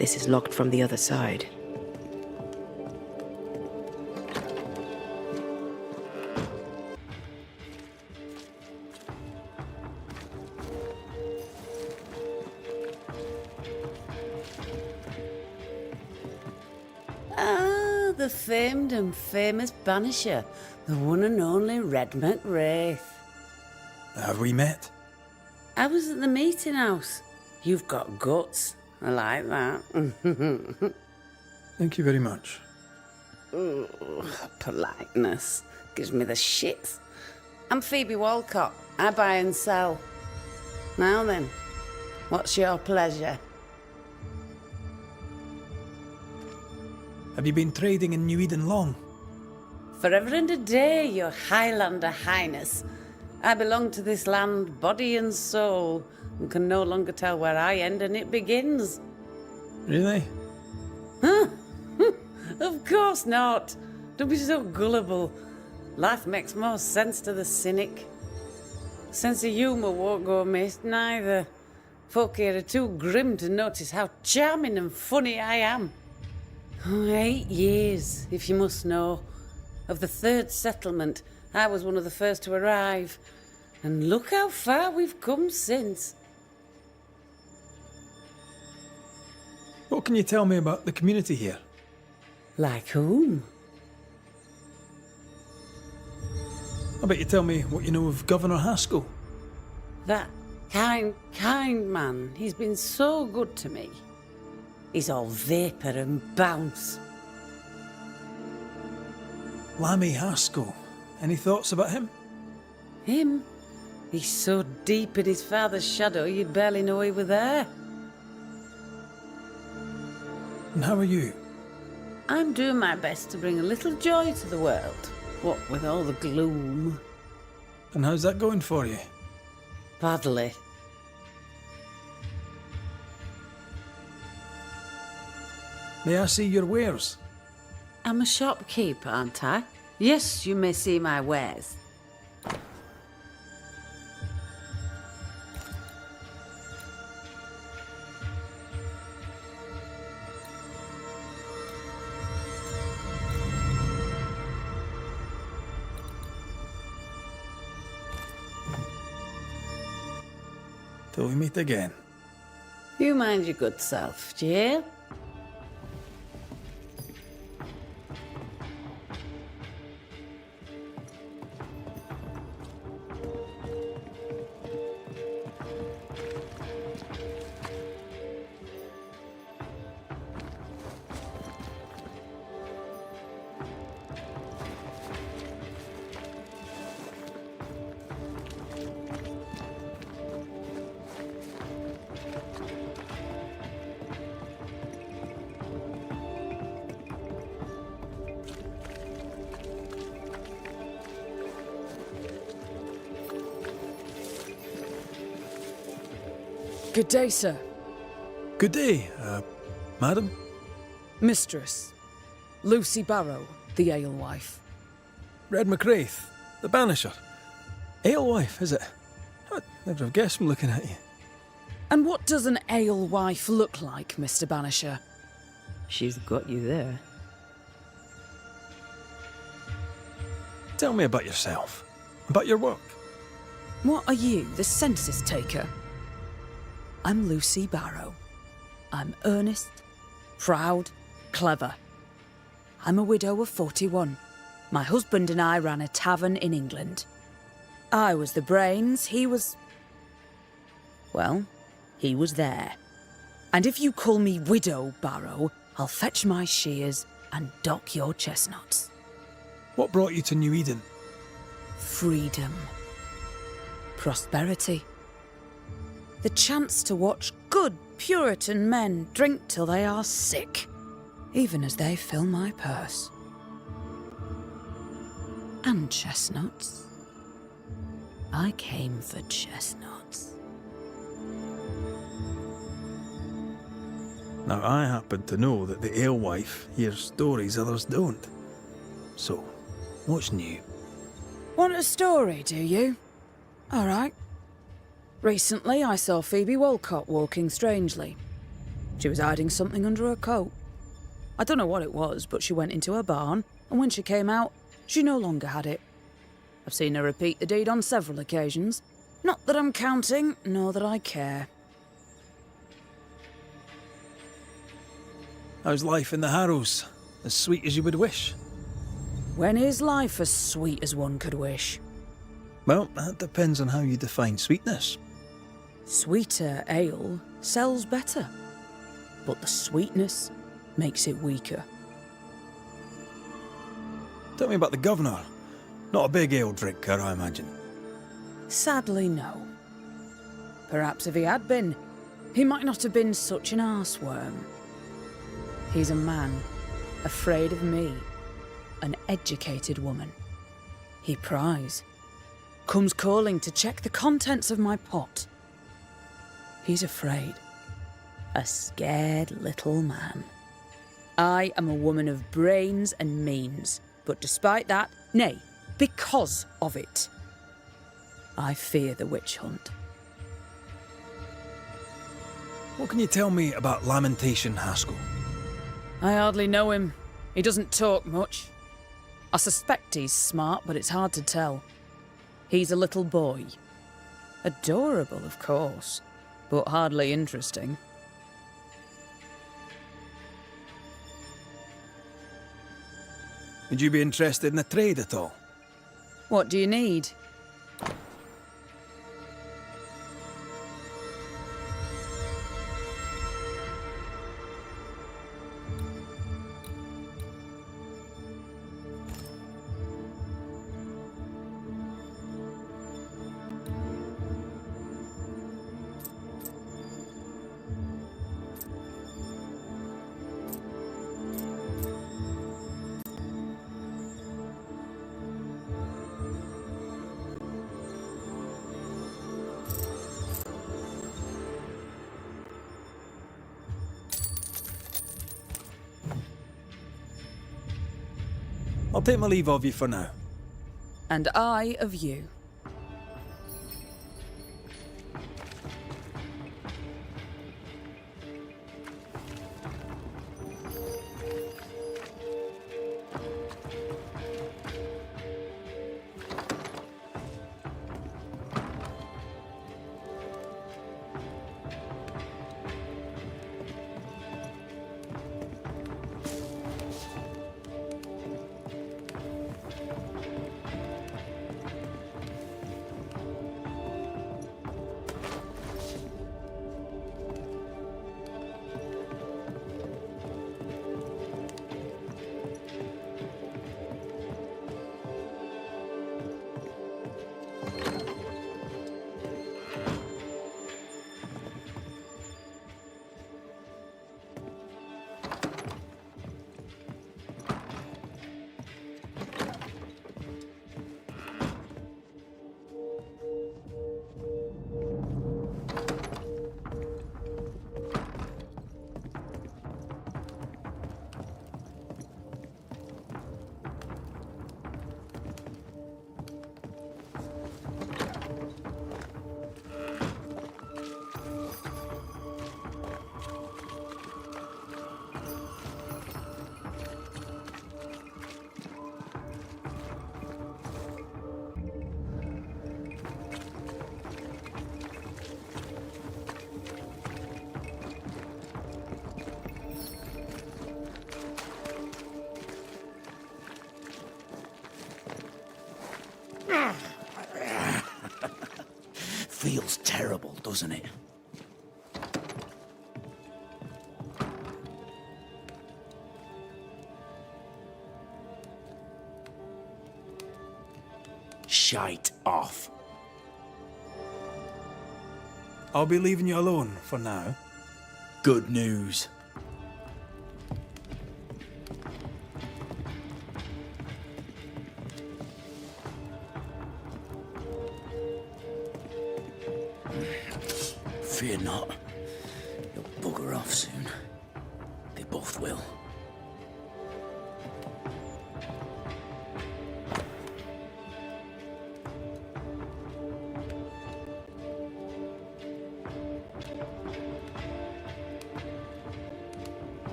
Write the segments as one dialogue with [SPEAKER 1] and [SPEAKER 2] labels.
[SPEAKER 1] This is locked from the other side.
[SPEAKER 2] Ah, the famed and famous Banisher, the one and only Red McWraith.
[SPEAKER 3] Have we met?
[SPEAKER 2] I was at the meeting house. You've got guts. I like that.
[SPEAKER 3] Thank you very much.
[SPEAKER 2] Ugh, politeness gives me the shits. I'm Phoebe Walcott. I buy and sell. Now then, what's your pleasure?
[SPEAKER 3] Have you been trading in New Eden long?
[SPEAKER 2] Forever and a day, your Highlander Highness. I belong to this land, body and soul, and can no longer tell where I end and it begins.
[SPEAKER 3] Really?
[SPEAKER 2] Huh? Of course not. Don't be so gullible. Life makes more sense to the cynic. Sense of humour won't go amiss, neither. Folk here are too grim to notice how charming and funny I am. 8 years, if you must know. Of the third settlement, I was one of the first to arrive. And look how far we've come since.
[SPEAKER 3] What can you tell me about the community here?
[SPEAKER 2] Like whom?
[SPEAKER 3] I bet you tell me what you know of Governor Haskell.
[SPEAKER 2] That kind man. He's been so good to me. He's all vapour and bounce.
[SPEAKER 3] Lammy Haskell. Any thoughts about him?
[SPEAKER 2] Him? He's so deep in his father's shadow you'd barely know he were there.
[SPEAKER 3] And how are you?
[SPEAKER 2] I'm doing my best to bring a little joy to the world. What with all the gloom.
[SPEAKER 3] And how's that going for you?
[SPEAKER 2] Badly.
[SPEAKER 3] May I see your wares?
[SPEAKER 2] I'm a shopkeeper, aren't I? Yes, you may see my wares.
[SPEAKER 3] Till we meet again.
[SPEAKER 2] You mind your good self, do you hear?
[SPEAKER 4] Good day, sir.
[SPEAKER 3] Good day, madam.
[SPEAKER 4] Mistress. Lucy Barrow, the alewife.
[SPEAKER 3] Red McWraith, the Banisher. Alewife, is it? I'd never have guessed from looking at you.
[SPEAKER 4] And what does an alewife look like, Mr. Banisher?
[SPEAKER 1] She's got you there.
[SPEAKER 3] Tell me about yourself. About your work.
[SPEAKER 4] What are you, the census taker? I'm Lucy Barrow. I'm earnest, proud, clever. I'm a widow of 41. My husband and I ran a tavern in England. I was the brains, he was... well, he was there. And if you call me Widow Barrow, I'll fetch my shears and dock your chestnuts.
[SPEAKER 3] What brought you to New Eden?
[SPEAKER 4] Freedom. Prosperity. The chance to watch good Puritan men drink till they are sick, even as they fill my purse. And chestnuts. I came for chestnuts.
[SPEAKER 3] Now, I happen to know that the alewife hears stories others don't. So, what's new?
[SPEAKER 4] Want a story, do you? All right. Recently, I saw Phoebe Walcott walking strangely. She was hiding something under her coat. I don't know what it was, but she went into her barn, and when she came out, she no longer had it. I've seen her repeat the deed on several occasions. Not that I'm counting, nor that I care.
[SPEAKER 3] How's life in the Harrows? As sweet as you would wish?
[SPEAKER 4] When is life as sweet as one could wish?
[SPEAKER 3] Well, that depends on how you define sweetness.
[SPEAKER 4] Sweeter ale sells better, but the sweetness makes it weaker.
[SPEAKER 3] Tell me about the governor. Not a big ale drinker, I imagine.
[SPEAKER 4] Sadly, no. Perhaps if he had been, he might not have been such an arseworm. He's a man, afraid of me, an educated woman. He pries, comes calling to check the contents of my pot. He's afraid, a scared little man. I am a woman of brains and means, but despite that, nay, because of it, I fear the witch hunt.
[SPEAKER 3] What can you tell me about Lamentation Haskell?
[SPEAKER 4] I hardly know him. He doesn't talk much. I suspect he's smart, but it's hard to tell. He's a little boy. Adorable, of course, but hardly interesting.
[SPEAKER 3] Would you be interested in a trade at all?
[SPEAKER 4] What do you need?
[SPEAKER 3] I'll take my leave of you for now.
[SPEAKER 4] And I of you.
[SPEAKER 5] Feels terrible, doesn't it? Shite off.
[SPEAKER 3] I'll be leaving you alone for now.
[SPEAKER 5] Good news. Fear not. You'll bugger off soon. They both will.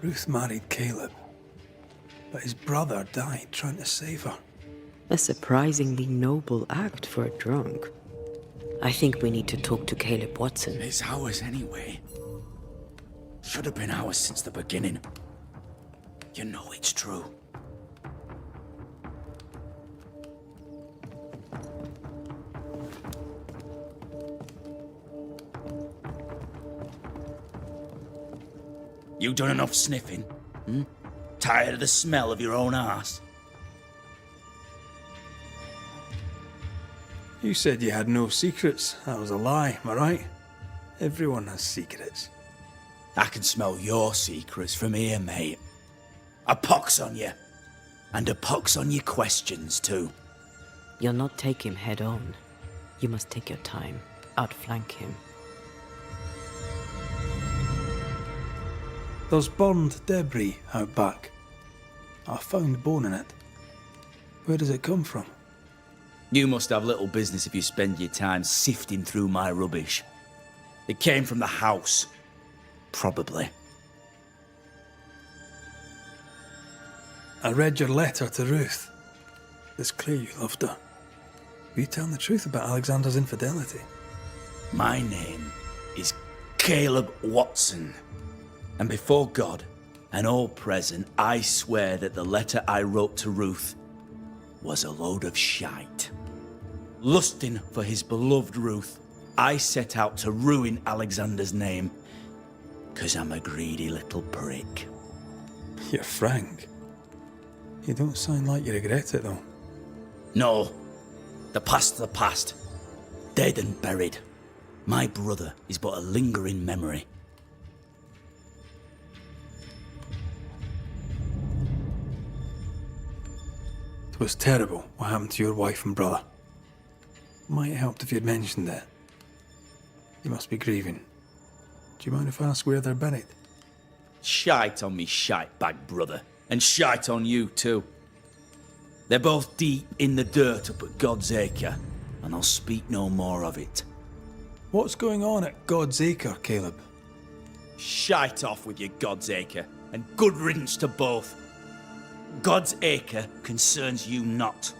[SPEAKER 3] Ruth married Caleb, but his brother died trying to save her.
[SPEAKER 1] A surprisingly noble act for a drunk. I think we need to talk to Caleb Watson.
[SPEAKER 5] It's ours anyway. Should have been ours since the beginning. You know it's true. You done enough sniffing? Hmm? Tired of the smell of your own arse?
[SPEAKER 3] You said you had no secrets. That was a lie, am I right? Everyone has secrets.
[SPEAKER 5] I can smell your secrets from here, mate. A pox on you. And a pox on your questions, too.
[SPEAKER 1] You'll not take him head on. You must take your time. Outflank him.
[SPEAKER 3] There's burned debris out back. I found bone in it. Where does it come from?
[SPEAKER 5] You must have little business if you spend your time sifting through my rubbish. It came from the house. Probably.
[SPEAKER 3] I read your letter to Ruth. It's clear you loved her. Were you telling the truth about Alexander's infidelity?
[SPEAKER 5] My name is Caleb Watson. And before God and all present, I swear that the letter I wrote to Ruth was a load of shite. Lusting for his beloved Ruth, I set out to ruin Alexander's name, 'cause I'm a greedy little prick.
[SPEAKER 3] You're frank. You don't sound like you regret it, though.
[SPEAKER 5] No, the past's the past. Dead and buried. My brother is but a lingering memory.
[SPEAKER 3] It was terrible what happened to your wife and brother. Might have helped if you'd mentioned it. You must be grieving. Do you mind if I ask where they're buried?
[SPEAKER 5] Shite on me shite bag brother, and shite on you too. They're both deep in the dirt up at God's Acre, and I'll speak no more of it.
[SPEAKER 3] What's going on at God's Acre, Caleb?
[SPEAKER 5] Shite off with your God's Acre, and good riddance to both. God's Acre concerns you not.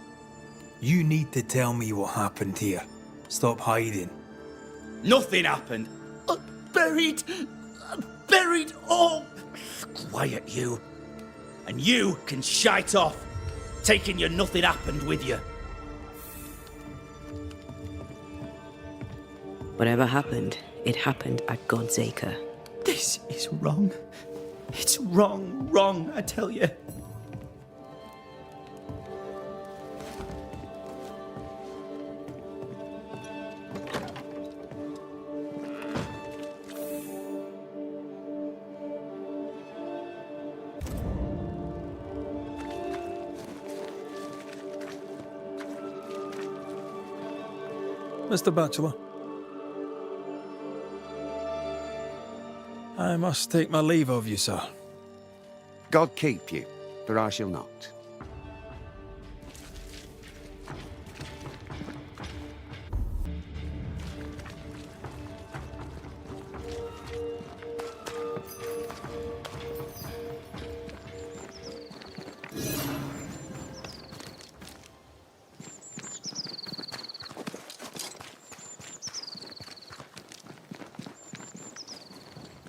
[SPEAKER 3] You need to tell me what happened here. Stop hiding.
[SPEAKER 5] Nothing happened. Buried. Buried all. Quiet, you. And you can shite off, taking your nothing happened with you.
[SPEAKER 1] Whatever happened, it happened at God's Acre.
[SPEAKER 5] This is wrong. It's wrong, I tell you.
[SPEAKER 3] Mr. Bachelor. I must take my leave of you, sir.
[SPEAKER 6] God keep you, for I shall not.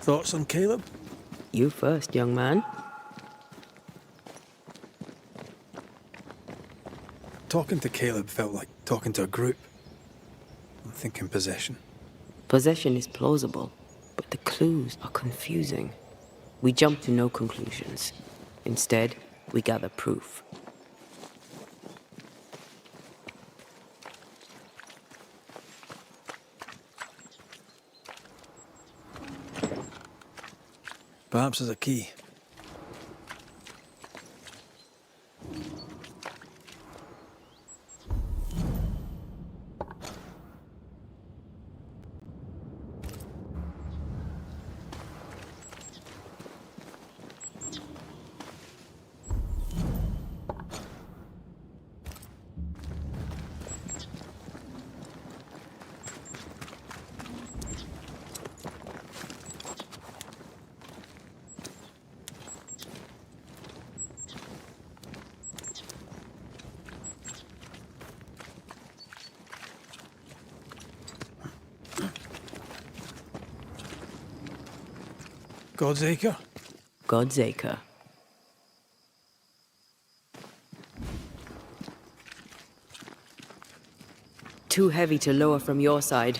[SPEAKER 3] Thoughts on Caleb?
[SPEAKER 1] You first, young man.
[SPEAKER 3] Talking to Caleb felt like talking to a group. I'm thinking possession.
[SPEAKER 1] Possession is plausible, but the clues are confusing. We jump to no conclusions. Instead, we gather proof.
[SPEAKER 3] Perhaps there's a key. God's Acre?
[SPEAKER 1] God's Acre. Too heavy to lower from your side.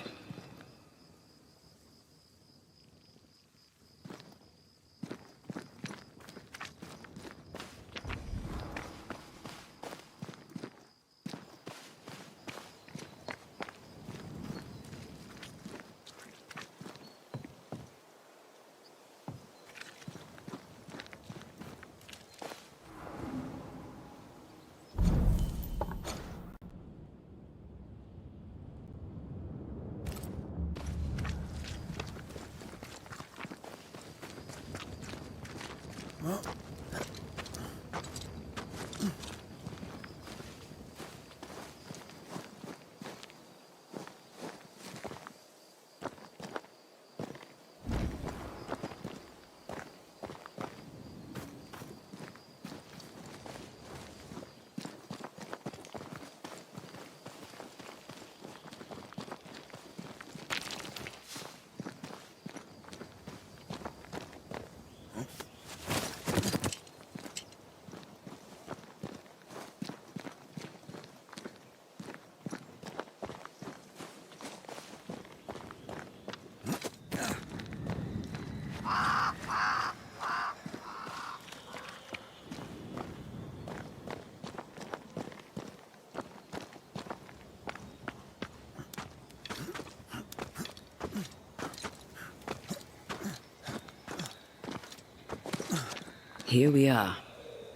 [SPEAKER 1] Here we are.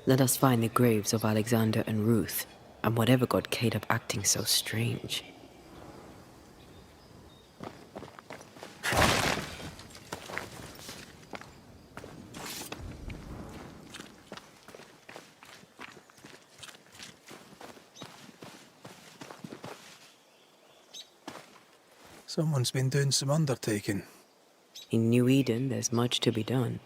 [SPEAKER 1] Let us find the graves of Alexander and Ruth, and whatever got Caleb acting so strange.
[SPEAKER 3] Someone's been doing some undertaking.
[SPEAKER 1] In New Eden, there's much to be done.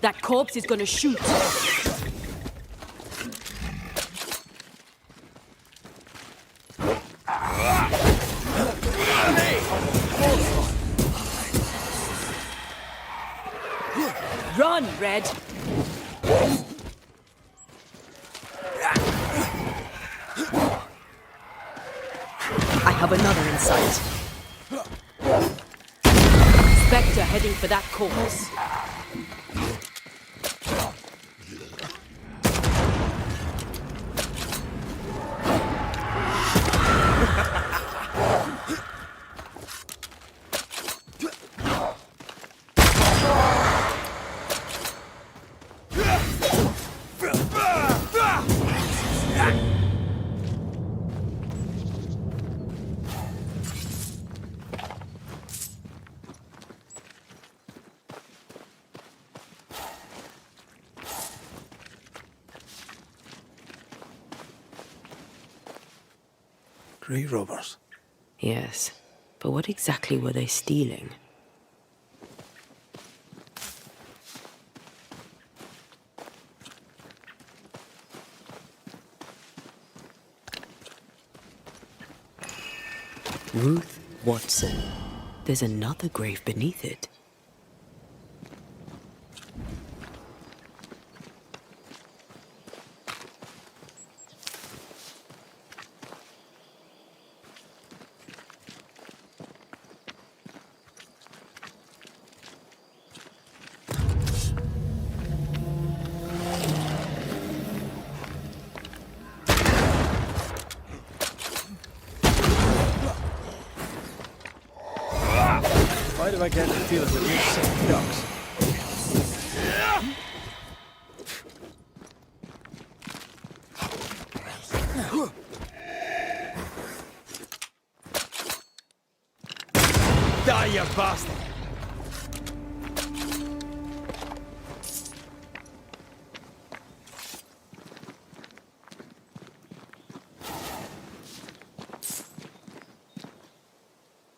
[SPEAKER 1] That corpse is gonna shoot. Run, Red! I have another in sight. Spectre heading for that corpse.
[SPEAKER 3] Grave robbers.
[SPEAKER 1] Yes, but what exactly were they stealing? Ruth Watson. There's another grave beneath it.
[SPEAKER 3] Why do I get the feeling that we're sick ducks? Die, you bastard!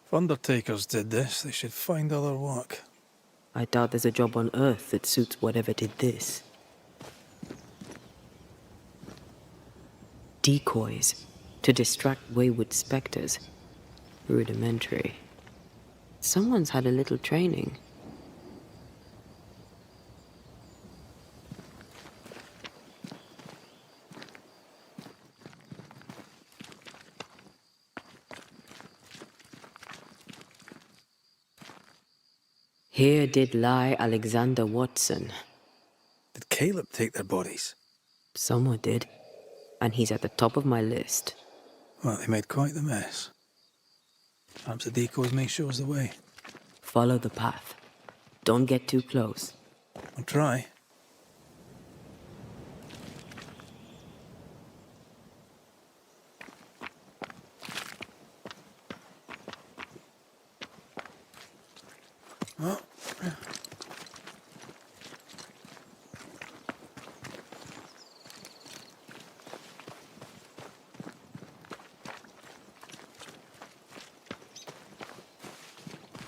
[SPEAKER 3] If undertakers did this, they should find other work.
[SPEAKER 1] I doubt there's a job on Earth that suits whatever did this. Decoys to distract wayward specters. Rudimentary. Someone's had a little training. Here did lie Alexander Watson.
[SPEAKER 3] Did Caleb take their bodies?
[SPEAKER 1] Someone did. And he's at the top of my list.
[SPEAKER 3] Well, they made quite the mess. Perhaps the decoys may show us the way.
[SPEAKER 1] Follow the path. Don't get too close.
[SPEAKER 3] I'll try. Oh.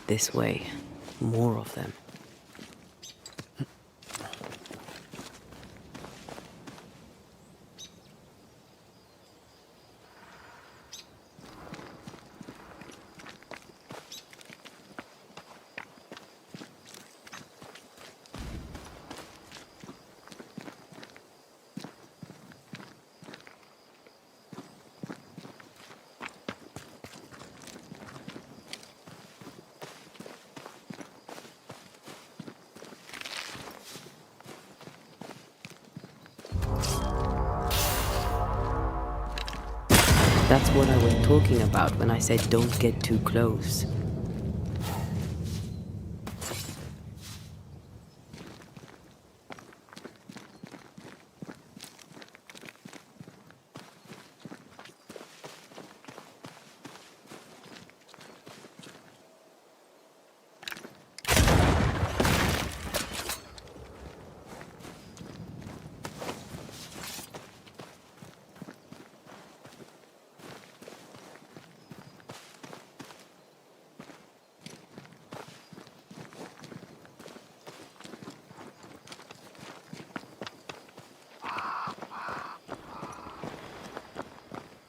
[SPEAKER 1] This way. More of them. That's what I was talking about when I said don't get too close.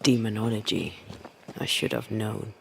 [SPEAKER 1] Demonology. I should have known.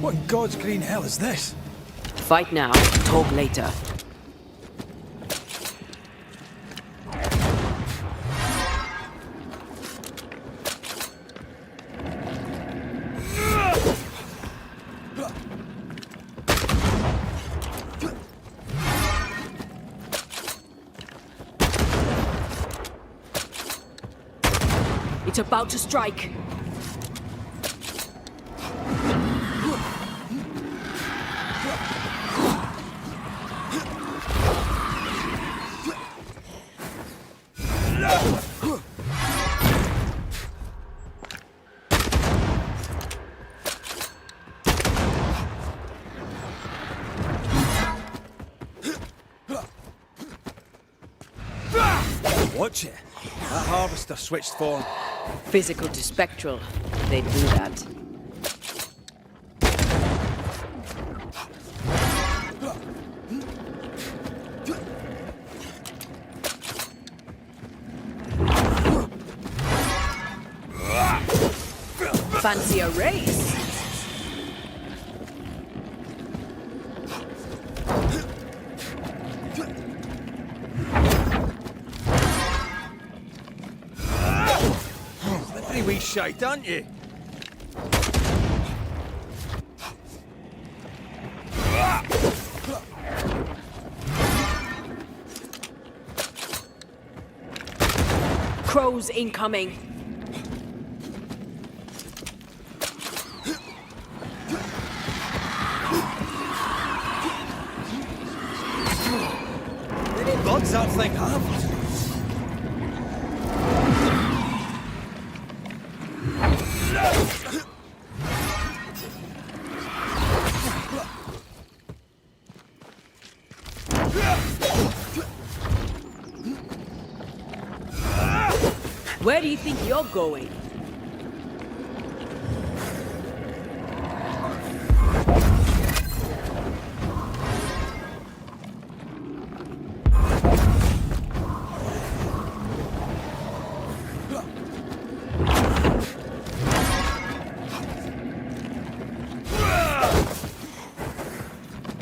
[SPEAKER 3] What in God's green hell is this?
[SPEAKER 1] Fight now, talk later.
[SPEAKER 4] It's about to strike.
[SPEAKER 3] Watch it. That harvester switched form.
[SPEAKER 1] Physical to spectral. They do that.
[SPEAKER 4] Fancy a race?
[SPEAKER 3] Any wee shite, aren't you?
[SPEAKER 1] Crows incoming.
[SPEAKER 3] Any gods that thing have?
[SPEAKER 1] Where do you think you're going?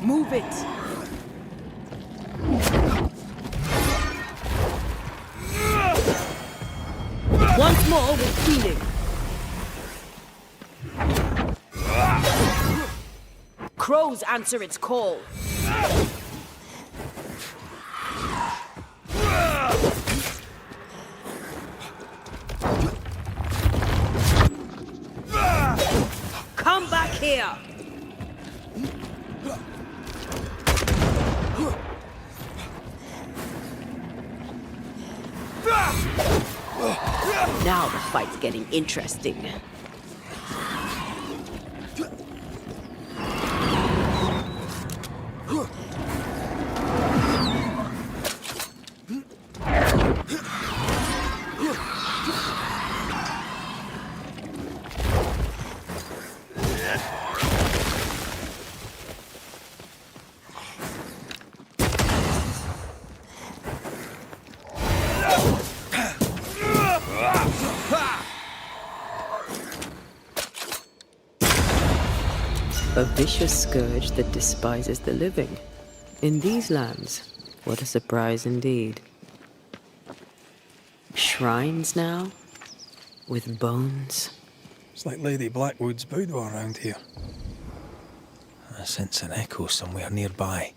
[SPEAKER 1] Move it! Once more with feeling. Crows answer its call. Come back here! Now the fight's getting interesting. A vicious scourge that despises the living. In these lands, what a surprise indeed. Shrines now? With bones?
[SPEAKER 3] It's like Lady Blackwood's boudoir around here. I sense an echo somewhere nearby.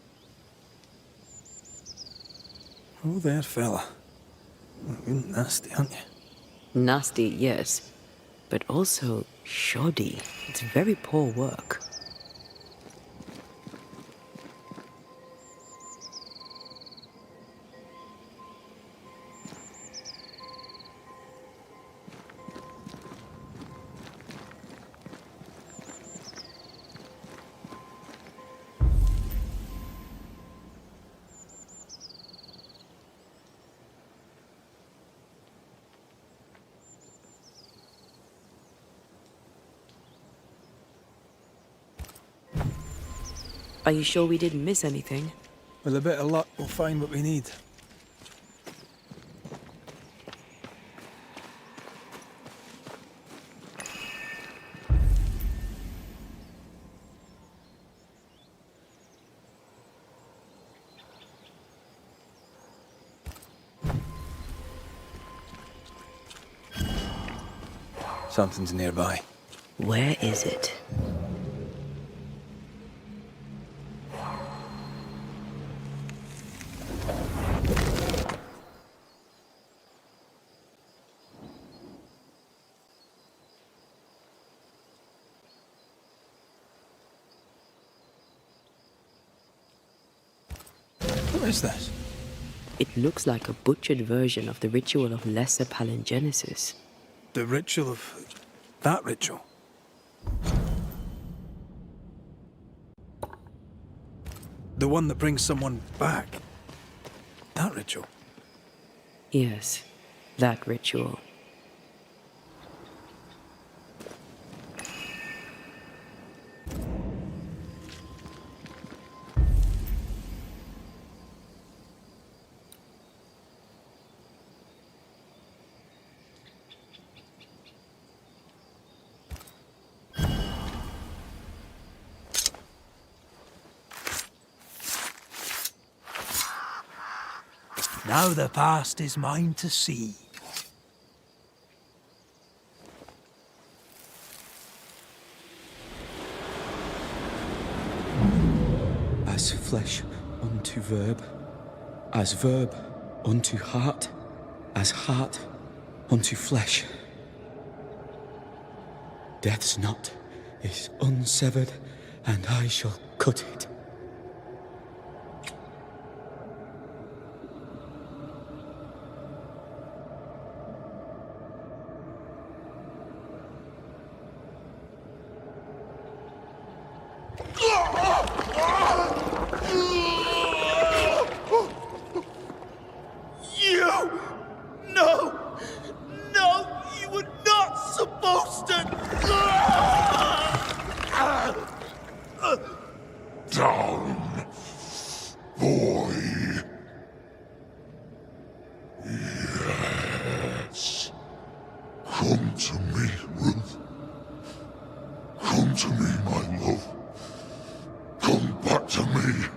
[SPEAKER 3] Oh there, fella. You're nasty, aren't you?
[SPEAKER 1] Nasty, yes. But also shoddy. It's very poor work. Are you sure we didn't miss anything?
[SPEAKER 3] With a bit of luck, we'll find what we need. Something's nearby.
[SPEAKER 1] Where is it?
[SPEAKER 3] What is this?
[SPEAKER 1] It looks like a butchered version of the ritual of Lesser Palingenesis.
[SPEAKER 3] The ritual of... that ritual? The one that brings someone back? That ritual?
[SPEAKER 1] Yes, that ritual.
[SPEAKER 7] Now the past is mine to see.
[SPEAKER 8] As flesh unto verb, as verb unto heart, as heart unto flesh. Death's knot is unsevered, and I shall cut it.
[SPEAKER 5] You! No! No! You were not supposed to!
[SPEAKER 9] Down, boy. Yes. Come to me, Ruth. Come to me, my love. Come back to me.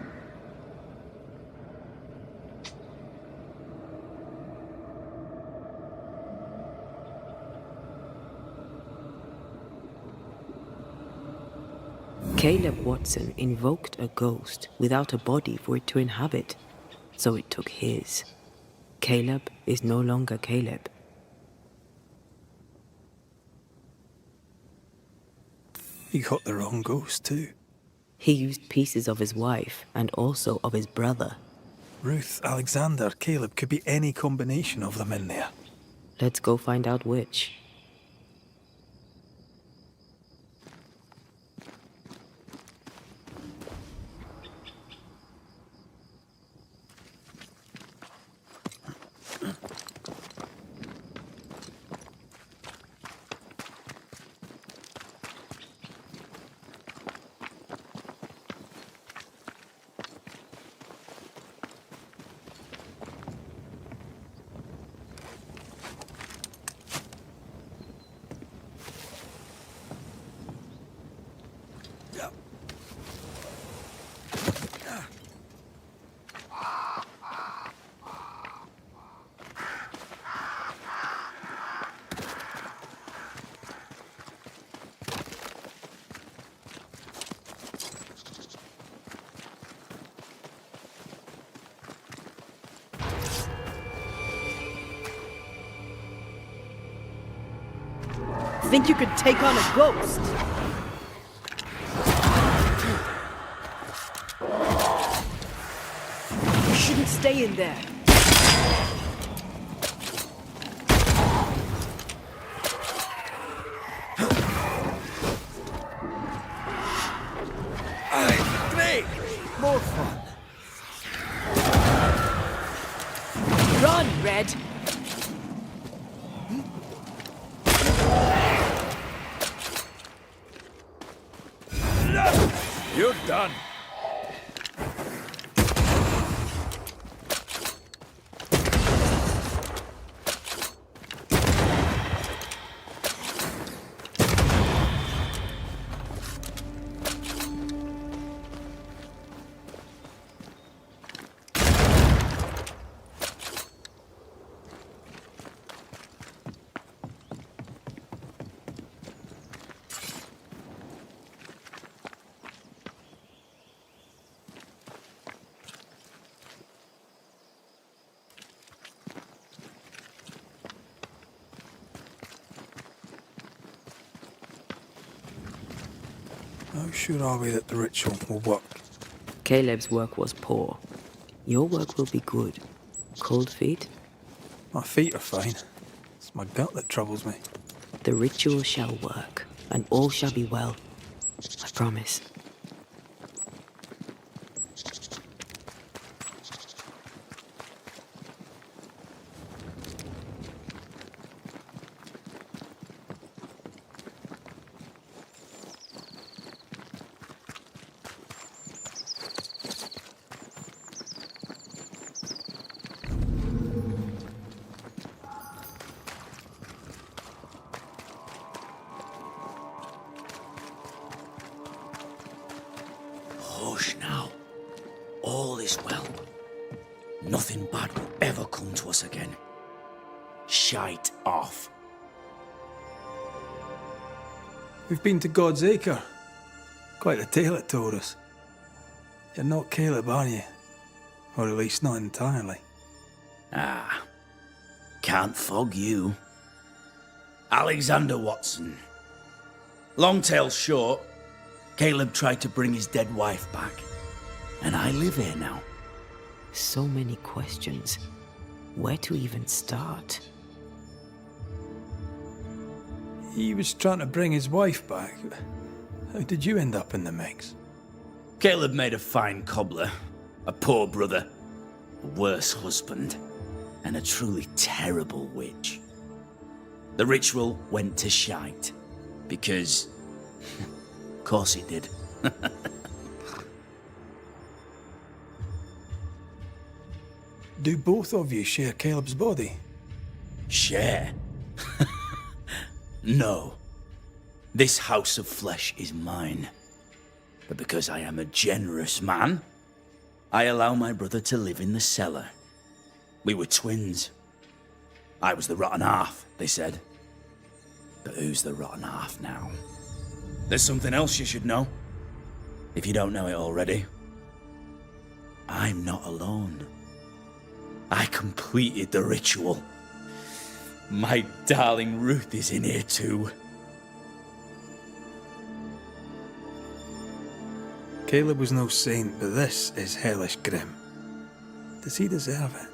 [SPEAKER 1] Caleb Watson invoked a ghost without a body for it to inhabit, so it took his. Caleb is no longer Caleb.
[SPEAKER 3] He got the wrong ghost too.
[SPEAKER 1] He used pieces of his wife and also of his brother.
[SPEAKER 3] Ruth, Alexander, Caleb, could be any combination of them in there.
[SPEAKER 1] Let's go find out which. Think you could take on a ghost? You shouldn't stay in there.
[SPEAKER 7] Great! More fun.
[SPEAKER 1] Run, Red!
[SPEAKER 7] You're done.
[SPEAKER 3] How sure are we that the ritual will work?
[SPEAKER 1] Caleb's work was poor. Your work will be good. Cold feet?
[SPEAKER 3] My feet are fine. It's my gut that troubles me.
[SPEAKER 1] The ritual shall work, and all shall be well. I promise.
[SPEAKER 5] Hush now. All is well. Nothing bad will ever come to us again. Shite off.
[SPEAKER 3] We've been to God's Acre. Quite a tale it told us. You're not Caleb, are you? Or at least not entirely.
[SPEAKER 5] Ah. Can't fog you. Alexander Watson. Long tale short, Caleb tried to bring his dead wife back. And I live here now.
[SPEAKER 1] So many questions. Where to even start?
[SPEAKER 3] He was trying to bring his wife back. How did you end up in the mix?
[SPEAKER 5] Caleb made a fine cobbler, a poor brother, a worse husband, and a truly terrible witch. The ritual went to shite, because... of course it did.
[SPEAKER 3] Do both of you share Caleb's body?
[SPEAKER 5] Share? No. This house of flesh is mine. But because I am a generous man, I allow my brother to live in the cellar. We were twins. I was the rotten half, they said. But who's the rotten half now? There's something else you should know. If you don't know it already. I'm not alone. I completed the ritual. My darling Ruth is in here too.
[SPEAKER 3] Caleb was no saint, but this is hellish grim. Does he deserve it?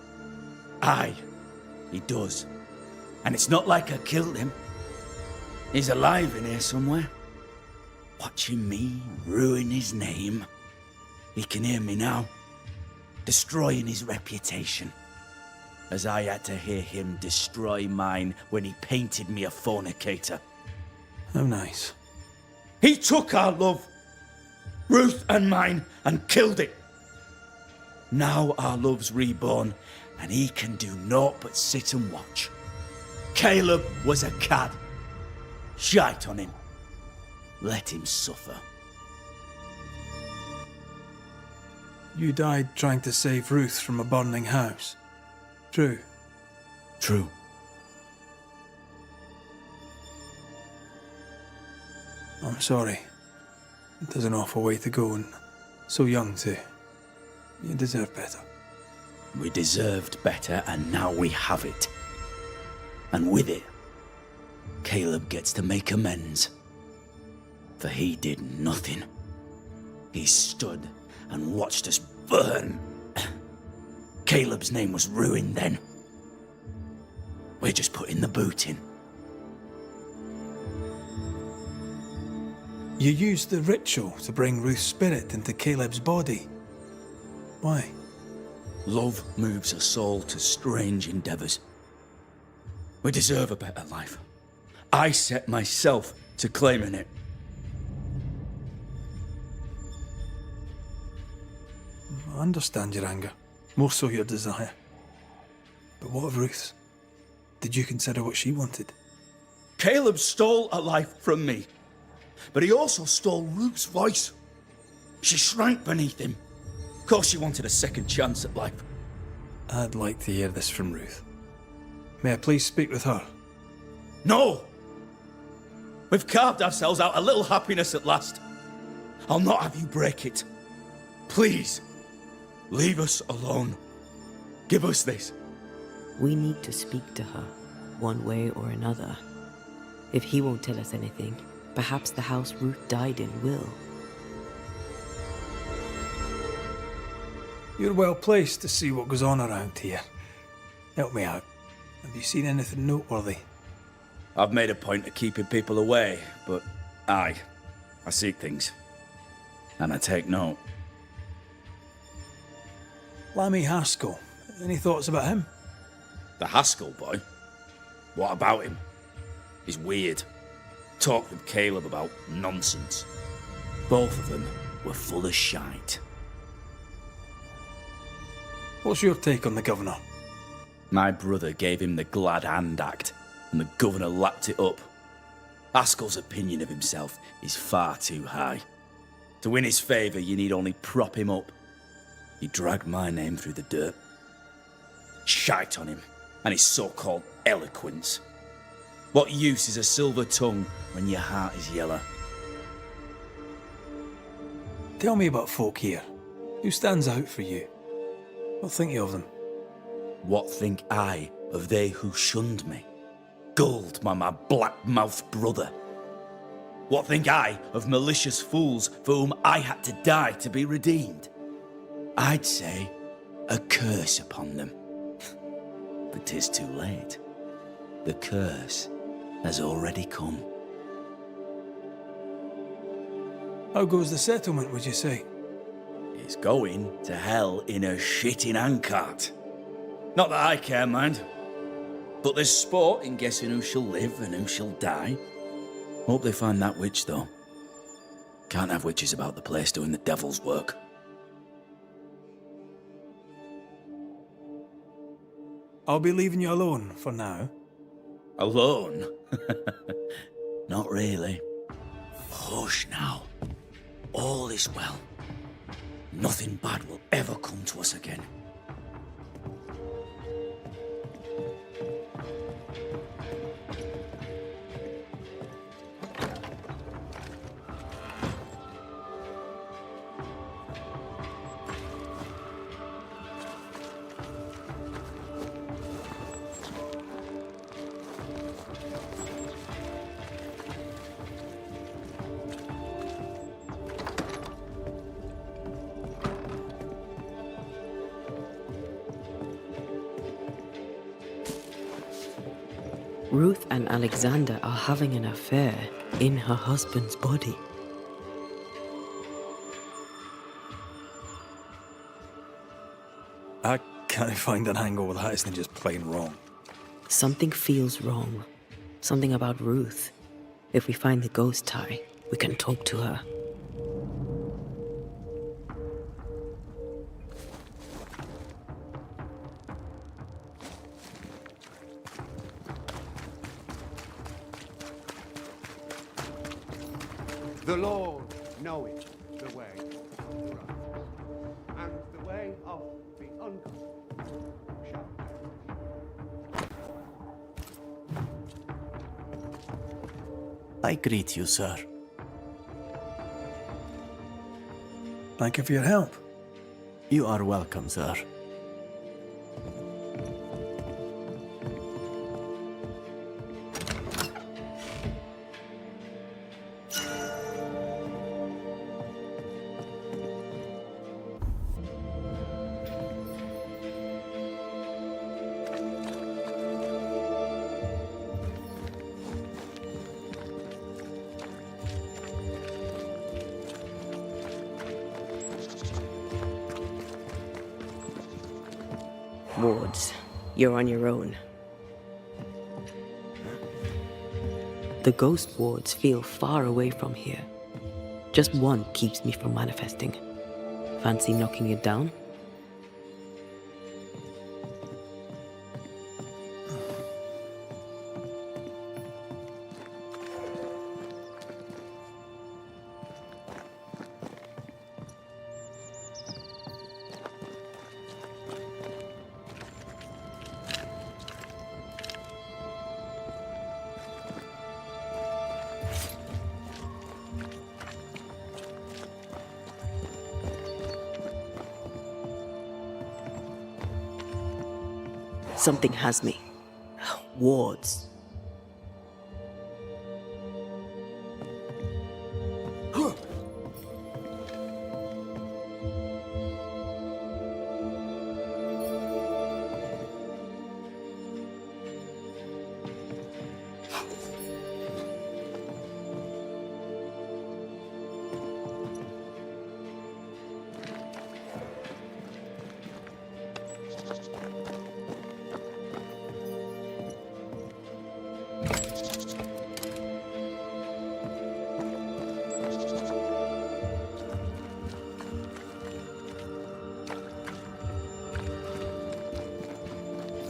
[SPEAKER 5] Aye, he does. And it's not like I killed him. He's alive in here somewhere. Watching me ruin his name. He can hear me now. Destroying his reputation. As I had to hear him destroy mine when he painted me a fornicator.
[SPEAKER 3] How nice.
[SPEAKER 5] He took our love, Ruth and mine, and killed it. Now our love's reborn, and he can do naught but sit and watch. Caleb was a cad. Shite on him. Let him suffer.
[SPEAKER 3] You died trying to save Ruth from a burning house. True.
[SPEAKER 5] True.
[SPEAKER 3] I'm sorry. It is an awful way to go, and so young too. You deserve better.
[SPEAKER 5] We deserved better, and now we have it. And with it, Caleb gets to make amends. For he did nothing. He stood and watched us burn. Caleb's name was ruined then. We're just putting the boot in.
[SPEAKER 3] You used the ritual to bring Ruth's spirit into Caleb's body. Why?
[SPEAKER 5] Love moves a soul to strange endeavors. We deserve a better life. I set myself to claiming it.
[SPEAKER 3] I understand your anger, more so your desire. But what of Ruth's? Did you consider what she wanted?
[SPEAKER 5] Caleb stole a life from me, but he also stole Ruth's voice. She shrank beneath him. Of course she wanted a second chance at life.
[SPEAKER 3] I'd like to hear this from Ruth. May I please speak with her?
[SPEAKER 5] No! We've carved ourselves out a little happiness at last. I'll not have you break it. Please, leave us alone. Give us this.
[SPEAKER 1] We need to speak to her, one way or another. If he won't tell us anything, perhaps the house Ruth died in will.
[SPEAKER 3] You're well placed to see what goes on around here. Help me out. Have you seen anything noteworthy?
[SPEAKER 5] I've made a point of keeping people away, but I seek things. And I take note.
[SPEAKER 3] Lammy Haskell. Any thoughts about him?
[SPEAKER 5] The Haskell boy? What about him? He's weird. Talked with Caleb about nonsense. Both of them were full of shite.
[SPEAKER 3] What's your take on the governor?
[SPEAKER 5] My brother gave him the glad hand act, and the governor lapped it up. Haskell's opinion of himself is far too high. To win his favour, you need only prop him up. He dragged my name through the dirt. Shite on him, and his so-called eloquence. What use is a silver tongue when your heart is yellow?
[SPEAKER 3] Tell me about folk here. Who stands out for you? What think you of them?
[SPEAKER 5] What think I of they who shunned me? gulled by my black-mouthed brother. What think I of malicious fools for whom I had to die to be redeemed? I'd say a curse upon them. But 'tis too late. The curse has already come.
[SPEAKER 3] How goes the settlement, would you say?
[SPEAKER 5] It's going to hell in a shitting handcart. Not that I care, mind. But there's sport in guessing who shall live and who shall die. Hope they find that witch, though. Can't have witches about the place doing the devil's work.
[SPEAKER 3] I'll be leaving you alone for now.
[SPEAKER 5] Alone? Not really. Hush now. All is well. Nothing bad will ever come to us again.
[SPEAKER 1] Ruth and Alexander are having an affair in her husband's body.
[SPEAKER 3] I can't find an angle with that isn't just plain wrong.
[SPEAKER 1] Something feels wrong. Something about Ruth. If we find the ghost tie, we can talk to her.
[SPEAKER 6] The Lord knoweth the way of the right, and the way of the ungodly shall perish.
[SPEAKER 7] I greet you, sir.
[SPEAKER 3] Thank you for your help.
[SPEAKER 7] You are welcome, sir.
[SPEAKER 1] Wards, you're on your own. The ghost wards feel far away from here. Just one keeps me from manifesting. Fancy knocking it down? Something has me. Wards.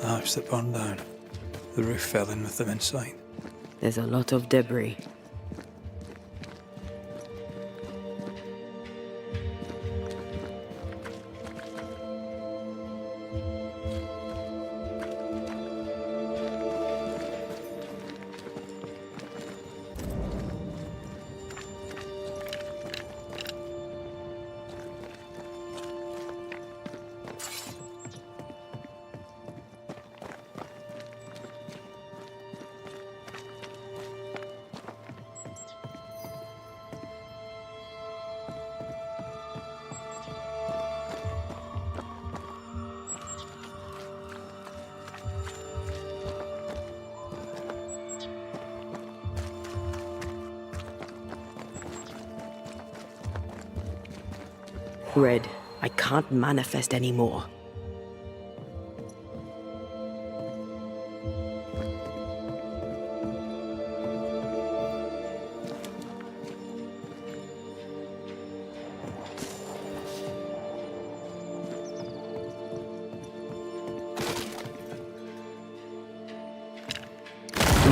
[SPEAKER 3] The house that burned down. The roof fell in with them inside.
[SPEAKER 1] There's a lot of debris. Red, I can't manifest anymore.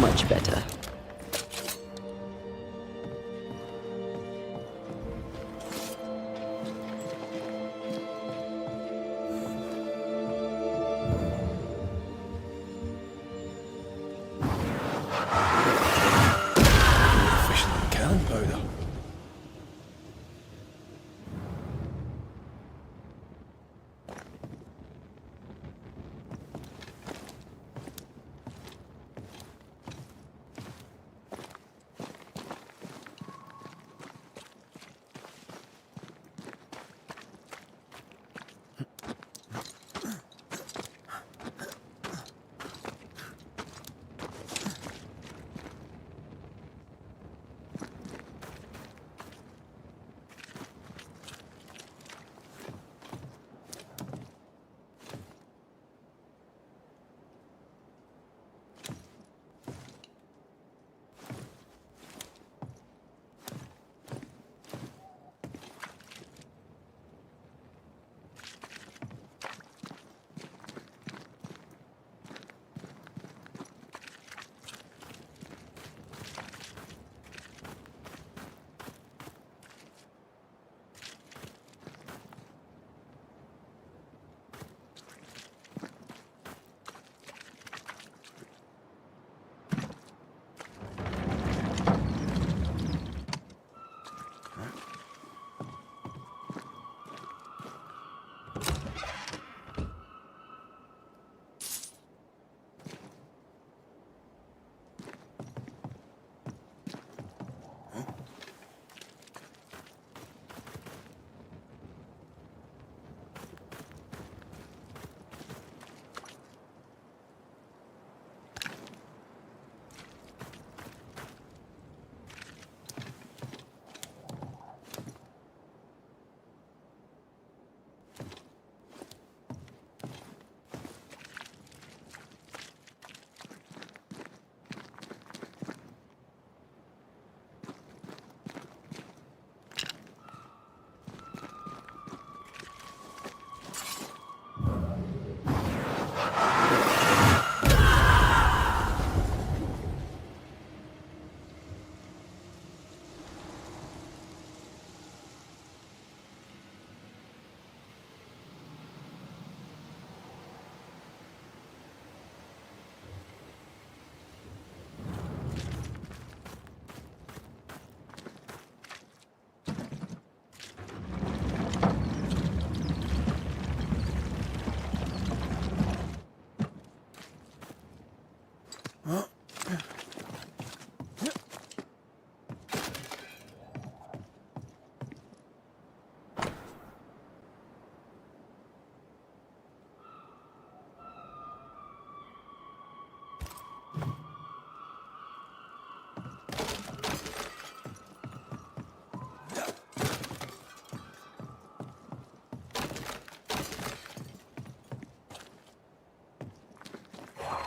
[SPEAKER 1] Much better.
[SPEAKER 3] Efficient cannon powder.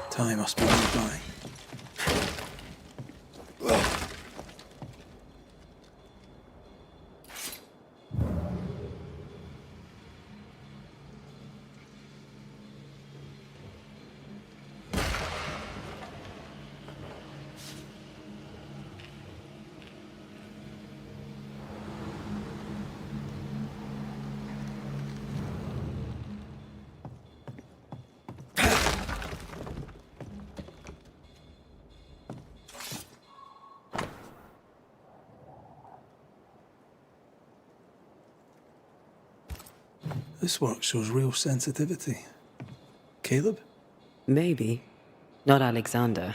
[SPEAKER 3] Time must be going by. This work shows real sensitivity. Caleb?
[SPEAKER 1] Maybe. Not Alexander.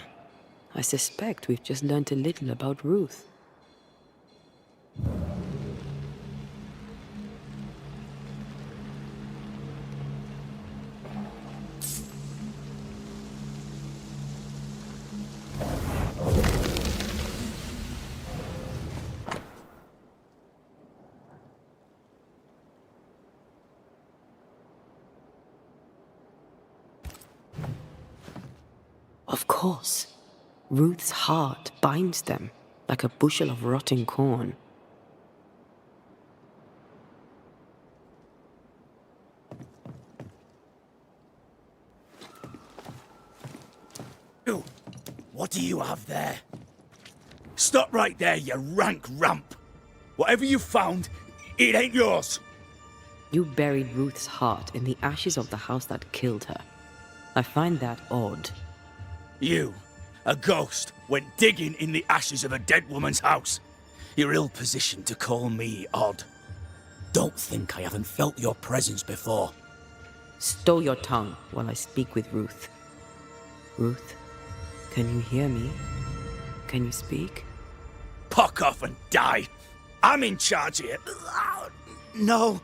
[SPEAKER 1] I suspect we've just learnt a little about Ruth. Of course. Ruth's heart binds them like a bushel of rotting corn.
[SPEAKER 5] Ooh, what do you have there? Stop right there, you rank ramp. Whatever you found, it ain't yours.
[SPEAKER 1] You buried Ruth's heart in the ashes of the house that killed her. I find that odd.
[SPEAKER 5] You, a ghost, went digging in the ashes of a dead woman's house. You're ill-positioned to call me odd. Don't think I haven't felt your presence before.
[SPEAKER 1] Stow your tongue while I speak with Ruth. Ruth, can you hear me? Can you speak?
[SPEAKER 5] Puck off and die. I'm in charge here.
[SPEAKER 8] No.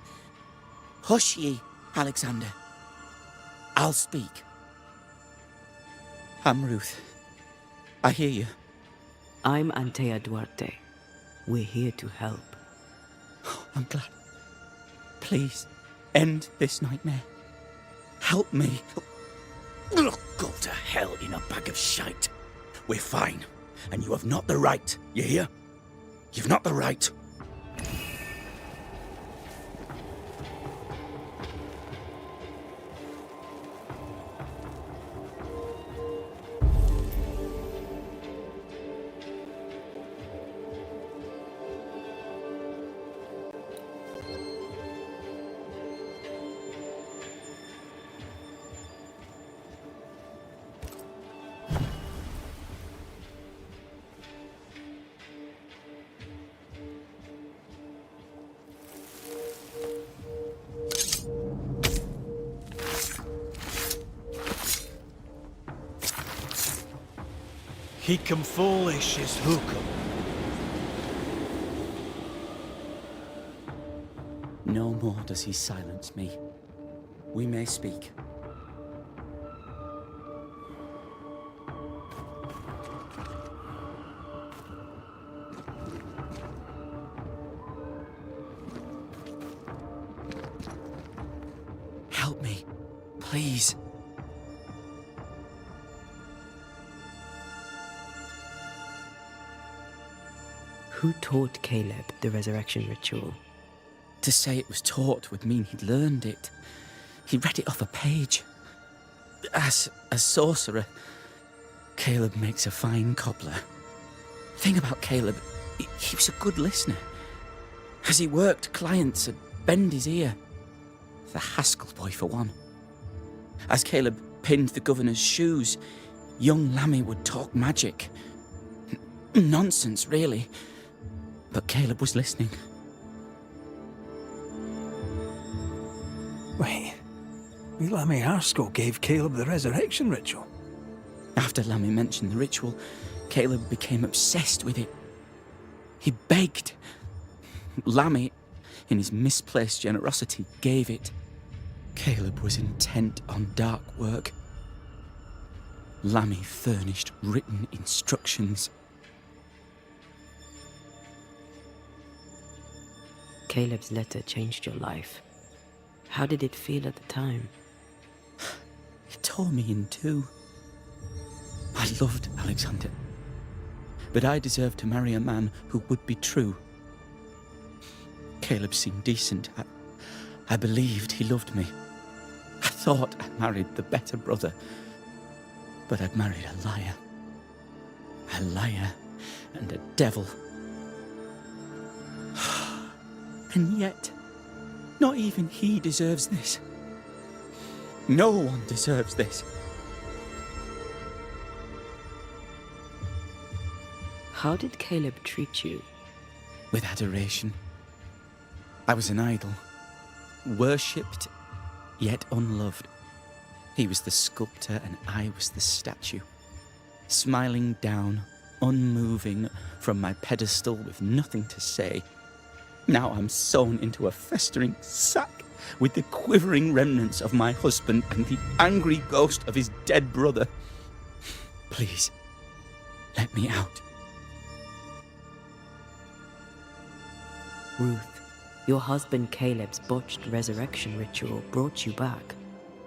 [SPEAKER 8] Hush ye, Alexander. I'll speak. I'm Ruth. I hear you.
[SPEAKER 1] I'm Antea Duarte. We're here to help.
[SPEAKER 8] I'm glad. Please, end this nightmare. Help me.
[SPEAKER 5] Go to hell in a bag of shite. We're fine, and you have not the right, you hear? You've not the right.
[SPEAKER 10] He come foolish is hookum.
[SPEAKER 8] No more does he silence me. We may speak. Help me, please.
[SPEAKER 1] Who taught Caleb the resurrection ritual?
[SPEAKER 8] To say it was taught would mean he'd learned it. He read it off a page. As a sorcerer, Caleb makes a fine cobbler. The thing about Caleb, he was a good listener. As he worked, clients would bend his ear. The Haskell boy, for one. As Caleb pinned the governor's shoes, young Lammy would talk magic. Nonsense, really. But Caleb was listening.
[SPEAKER 3] Wait, Lammy Haskell gave Caleb the resurrection ritual?
[SPEAKER 8] After Lammy mentioned the ritual, Caleb became obsessed with it. He begged. Lammy, in his misplaced generosity, gave it. Caleb was intent on dark work. Lammy furnished written instructions.
[SPEAKER 1] Caleb's letter changed your life. How did it feel at the time?
[SPEAKER 8] It tore me in two. I loved Alexander, but I deserved to marry a man who would be true. Caleb seemed decent. I believed he loved me. I thought I married the better brother, but I'd married a liar. A liar and a devil. And yet, not even he deserves this. No one deserves this.
[SPEAKER 1] How did Caleb treat you?
[SPEAKER 8] With adoration. I was an idol, worshipped, yet unloved. He was the sculptor and I was the statue, smiling down, unmoving from my pedestal with nothing to say. Now I'm sewn into a festering sack with the quivering remnants of my husband and the angry ghost of his dead brother. Please, let me out.
[SPEAKER 1] Ruth, your husband Caleb's botched resurrection ritual brought you back,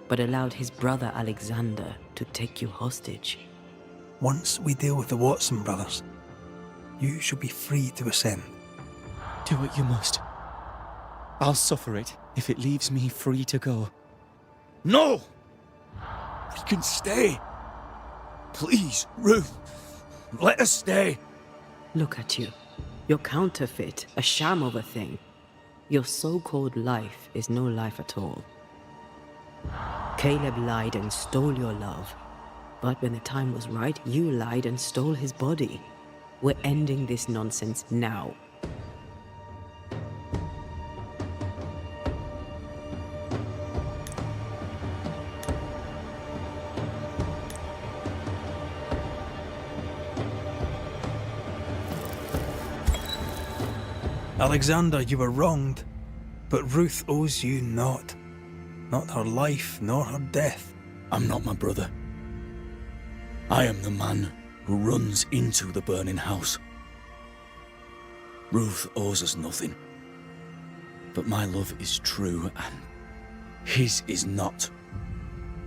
[SPEAKER 1] but allowed his brother Alexander to take you hostage.
[SPEAKER 3] Once we deal with the Watson brothers, you shall be free to ascend.
[SPEAKER 8] Do what you must. I'll suffer it if it leaves me free to go.
[SPEAKER 5] No! We can stay. Please, Ruth. Let us stay.
[SPEAKER 1] Look at you. You're counterfeit, a sham of a thing. Your so-called life is no life at all. Caleb lied and stole your love. But when the time was right, you lied and stole his body. We're ending this nonsense now.
[SPEAKER 3] Alexander, you were wronged, but Ruth owes you naught. Not her life, nor her death.
[SPEAKER 5] I'm not my brother. I am the man who runs into the burning house. Ruth owes us nothing. But my love is true, and his is not.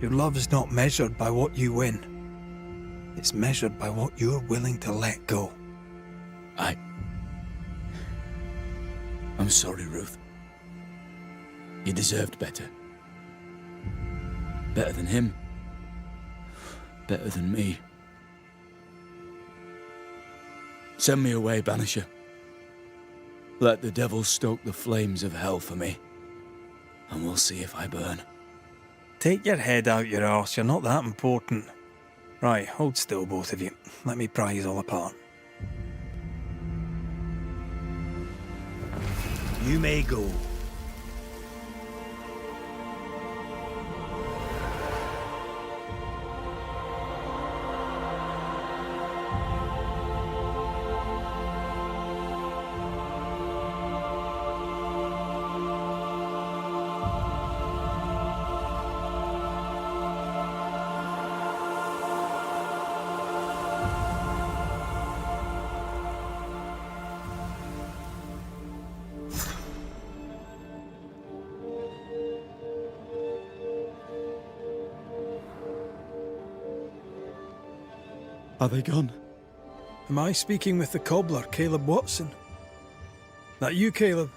[SPEAKER 3] Your love is not measured by what you win. It's measured by what you're willing to let go.
[SPEAKER 5] I'm sorry, Ruth. You deserved better. Better than him. Better than me. Send me away, Banisher. Let the devil stoke the flames of hell for me, and we'll see if I burn.
[SPEAKER 3] Take your head out your arse, you're not that important. Right, hold still, both of you. Let me pry you all apart.
[SPEAKER 10] You may go.
[SPEAKER 8] Are they gone?
[SPEAKER 3] Am I speaking with the cobbler, Caleb Watson? That you, Caleb?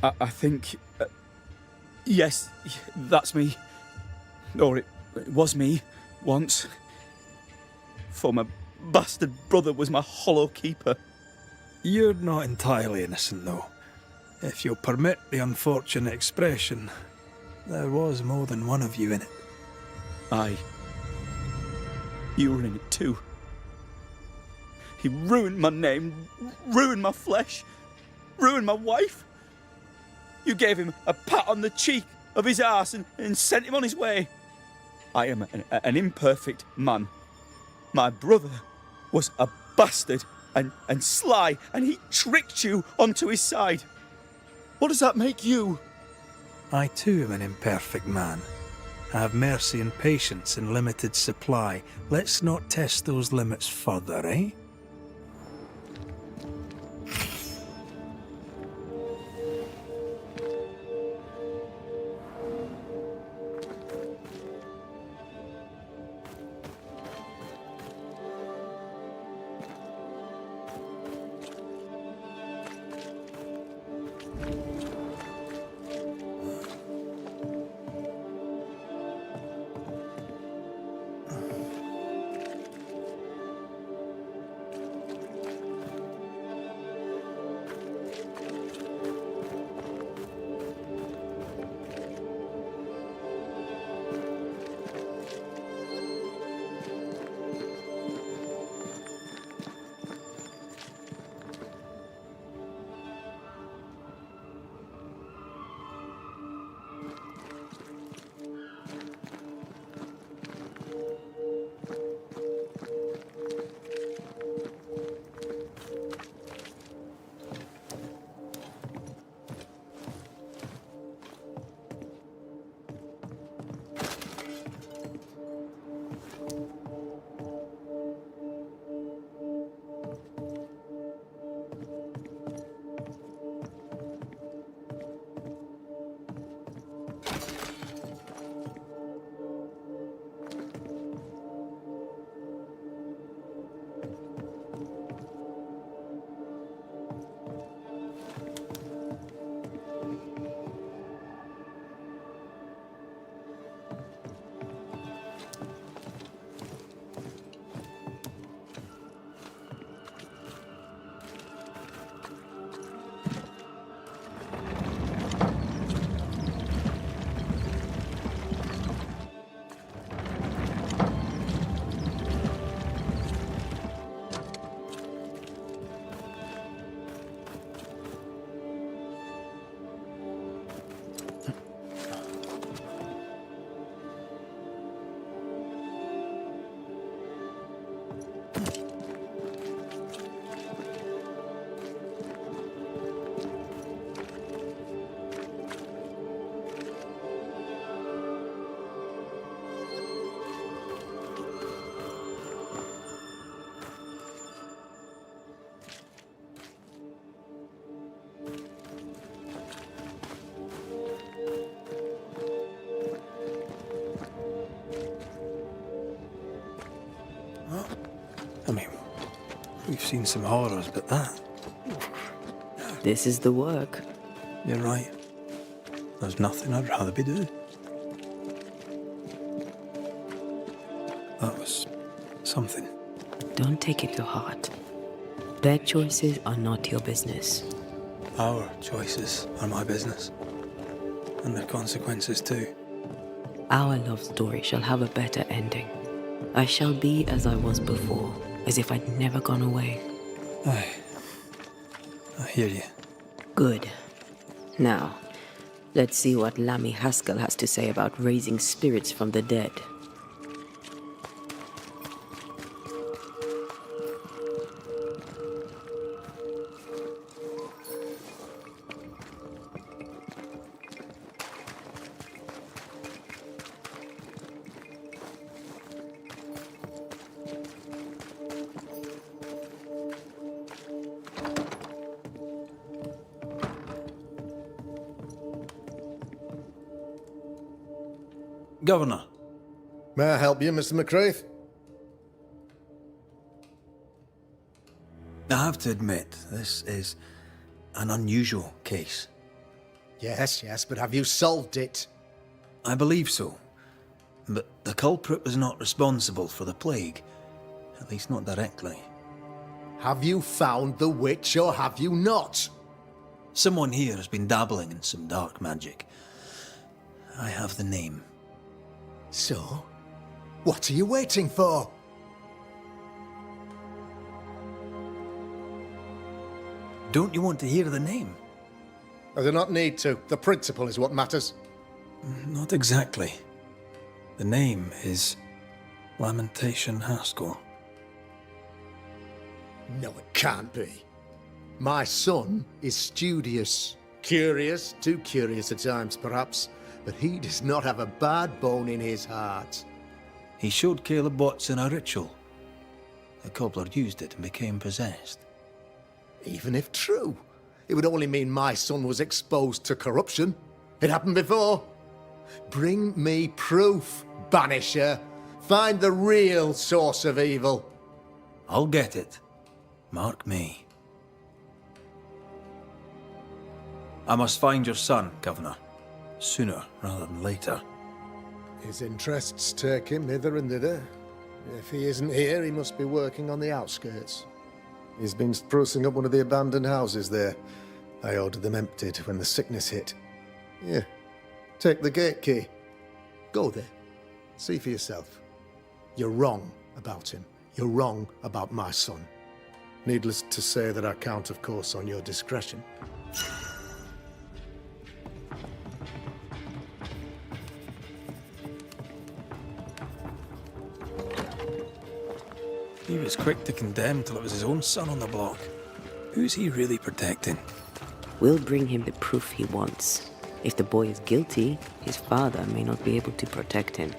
[SPEAKER 8] I think... yes, that's me. Or it was me, once. For my bastard brother was my hollow keeper.
[SPEAKER 3] You're not entirely innocent, though. If you'll permit the unfortunate expression, there was more than one of you in it.
[SPEAKER 8] Aye. You were in it too. He ruined my name, ruined my flesh, ruined my wife. You gave him a pat on the cheek of his arse and sent him on his way. I am an imperfect man. My brother was a bastard and sly, and he tricked you onto his side. What does that make you?
[SPEAKER 3] I too am an imperfect man. I have mercy and patience in limited supply. Let's not test those limits further, eh? We've seen some horrors, but that...
[SPEAKER 1] This is the work.
[SPEAKER 3] You're right. There's nothing I'd rather be doing. That was something.
[SPEAKER 1] Don't take it to heart. Their choices are not your business.
[SPEAKER 3] Our choices are my business. And their consequences too.
[SPEAKER 1] Our love story shall have a better ending. I shall be as I was before, as if I'd never gone away.
[SPEAKER 3] Aye. I hear you.
[SPEAKER 1] Good. Now, let's see what Lammy Haskell has to say about raising spirits from the dead.
[SPEAKER 3] Governor.
[SPEAKER 11] May I help you, Mr. McCraith?
[SPEAKER 3] I have to admit, this is an unusual case.
[SPEAKER 11] Yes, but have you solved it?
[SPEAKER 3] I believe so. But the culprit was not responsible for the plague. At least not directly.
[SPEAKER 11] Have you found the witch or have you not?
[SPEAKER 3] Someone here has been dabbling in some dark magic. I have the name.
[SPEAKER 11] So? What are you waiting for?
[SPEAKER 3] Don't you want to hear the name?
[SPEAKER 11] I do not need to. The principle is what matters.
[SPEAKER 3] Not exactly. The name is Lamentation Haskell.
[SPEAKER 11] No, it can't be. My son is studious. Curious, too curious at times, perhaps. But he does not have a bad bone in his heart.
[SPEAKER 3] He showed Caleb Watson a ritual. The cobbler used it and became possessed.
[SPEAKER 11] Even if true, it would only mean my son was exposed to corruption. It happened before. Bring me proof, Banisher. Find the real source of evil.
[SPEAKER 3] I'll get it. Mark me. I must find your son, Governor. Sooner rather than later.
[SPEAKER 11] His interests take him hither and thither. If he isn't here, he must be working on the outskirts. He's been sprucing up one of the abandoned houses there. I ordered them emptied when the sickness hit. Yeah, take the gate key. Go there. See for yourself. You're wrong about him. You're wrong about my son. Needless to say that I count, of course, on your discretion.
[SPEAKER 3] He was quick to condemn till it was his own son on the block. Who's he really protecting?
[SPEAKER 1] We'll bring him the proof he wants. If the boy is guilty, his father may not be able to protect him.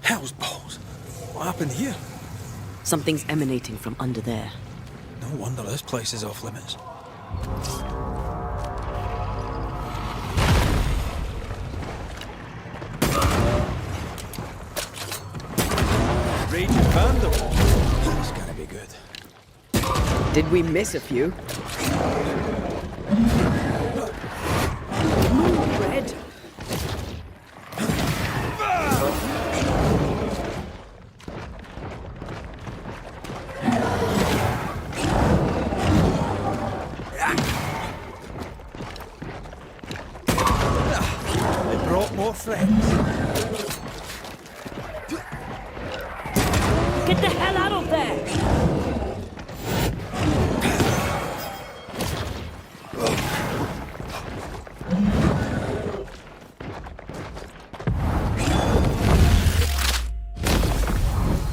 [SPEAKER 3] Hell's balls! What happened here?
[SPEAKER 1] Something's emanating from under there.
[SPEAKER 3] No wonder this place is off limits.
[SPEAKER 10] Raging vandal.
[SPEAKER 3] This is gonna be good.
[SPEAKER 1] Did we miss a few? Red.
[SPEAKER 7] friends.
[SPEAKER 4] Get the hell out of there!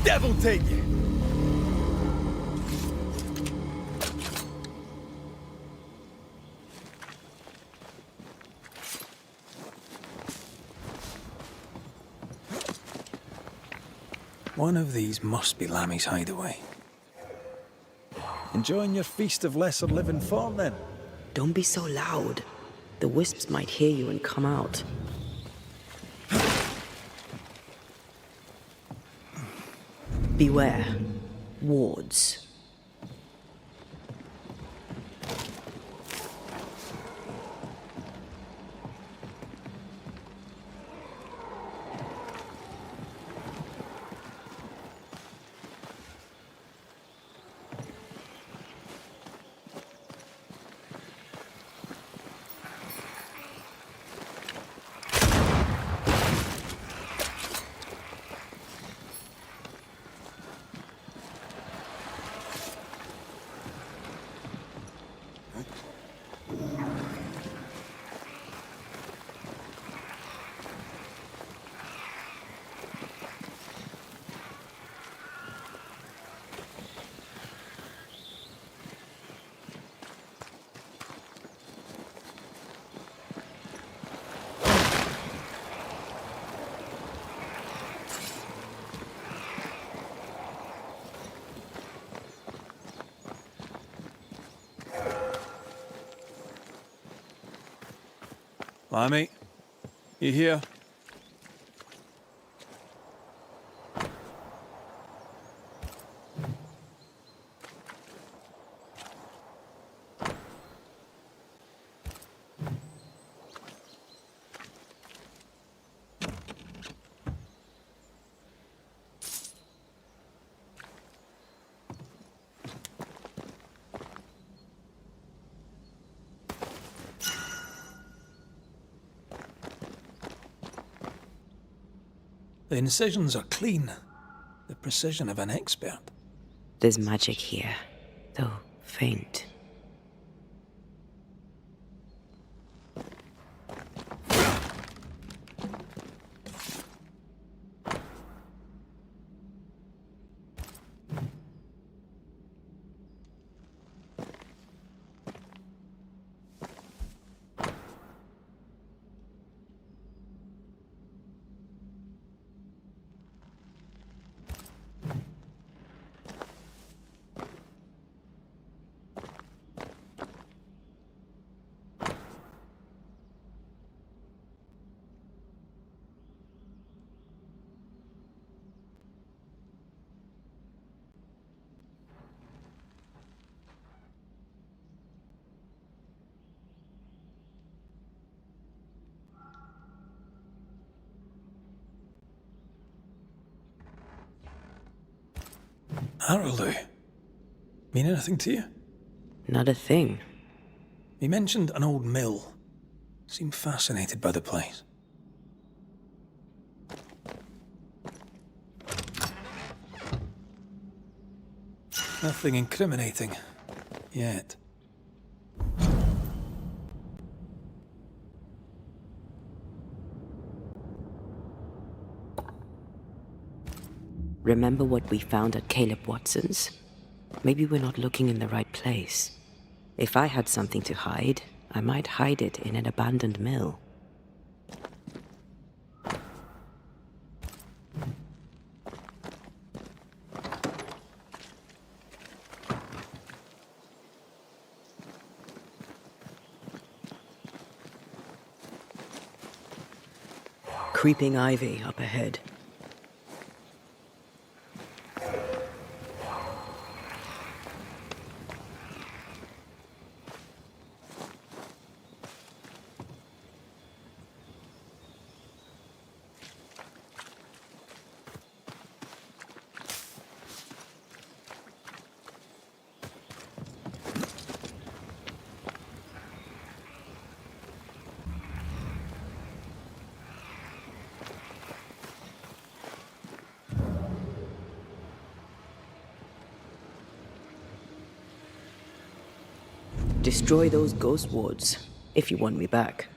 [SPEAKER 7] Devil take you!
[SPEAKER 3] One of these must be Lammy's hideaway.
[SPEAKER 10] Enjoying your feast of lesser living form, then?
[SPEAKER 1] Don't be so loud. The wisps might hear you and come out. Beware. Wards.
[SPEAKER 3] Lammy, you here? The incisions are clean. The precision of an expert.
[SPEAKER 1] There's magic here, though faint.
[SPEAKER 3] Arrowloo. Mean anything to you?
[SPEAKER 1] Not a thing.
[SPEAKER 3] He mentioned an old mill. Seemed fascinated by the place. Nothing incriminating. Yet.
[SPEAKER 1] Remember what we found at Caleb Watson's? Maybe we're not looking in the right place. If I had something to hide, I might hide it in an abandoned mill. Creeping ivy up ahead. Destroy those ghost wards, if you want me back.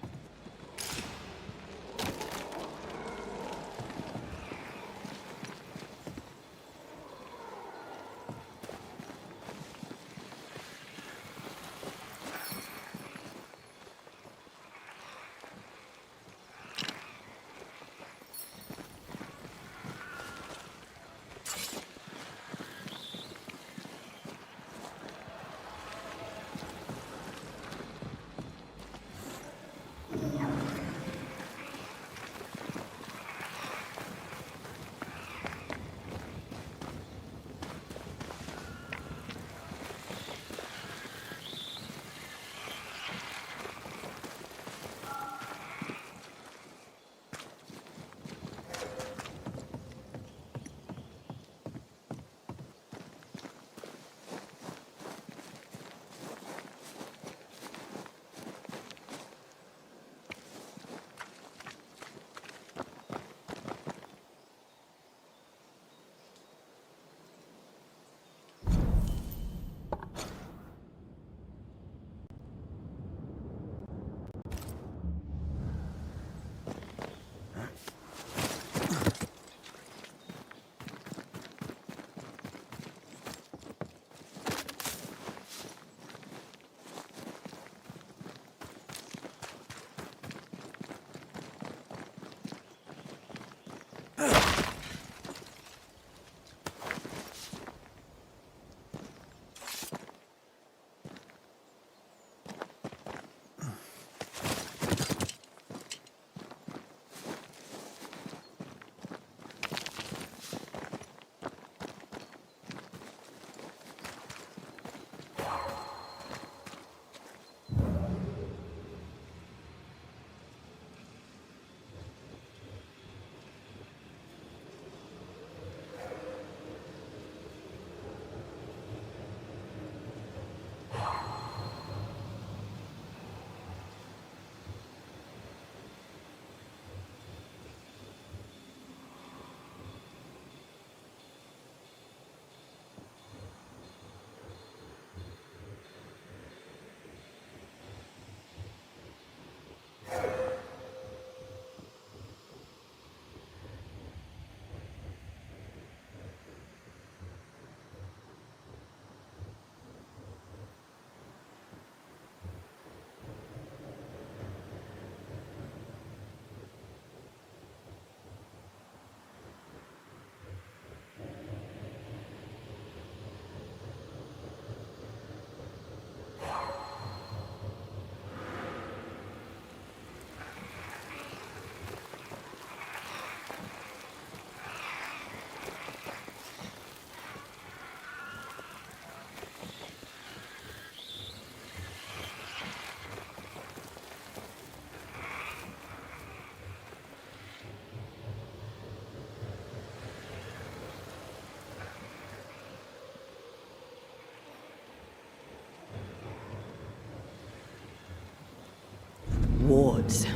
[SPEAKER 1] Wards.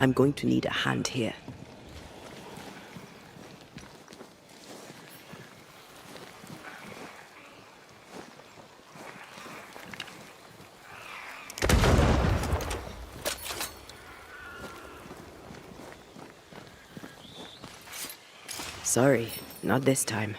[SPEAKER 1] I'm going to need a hand here. Sorry, not this time.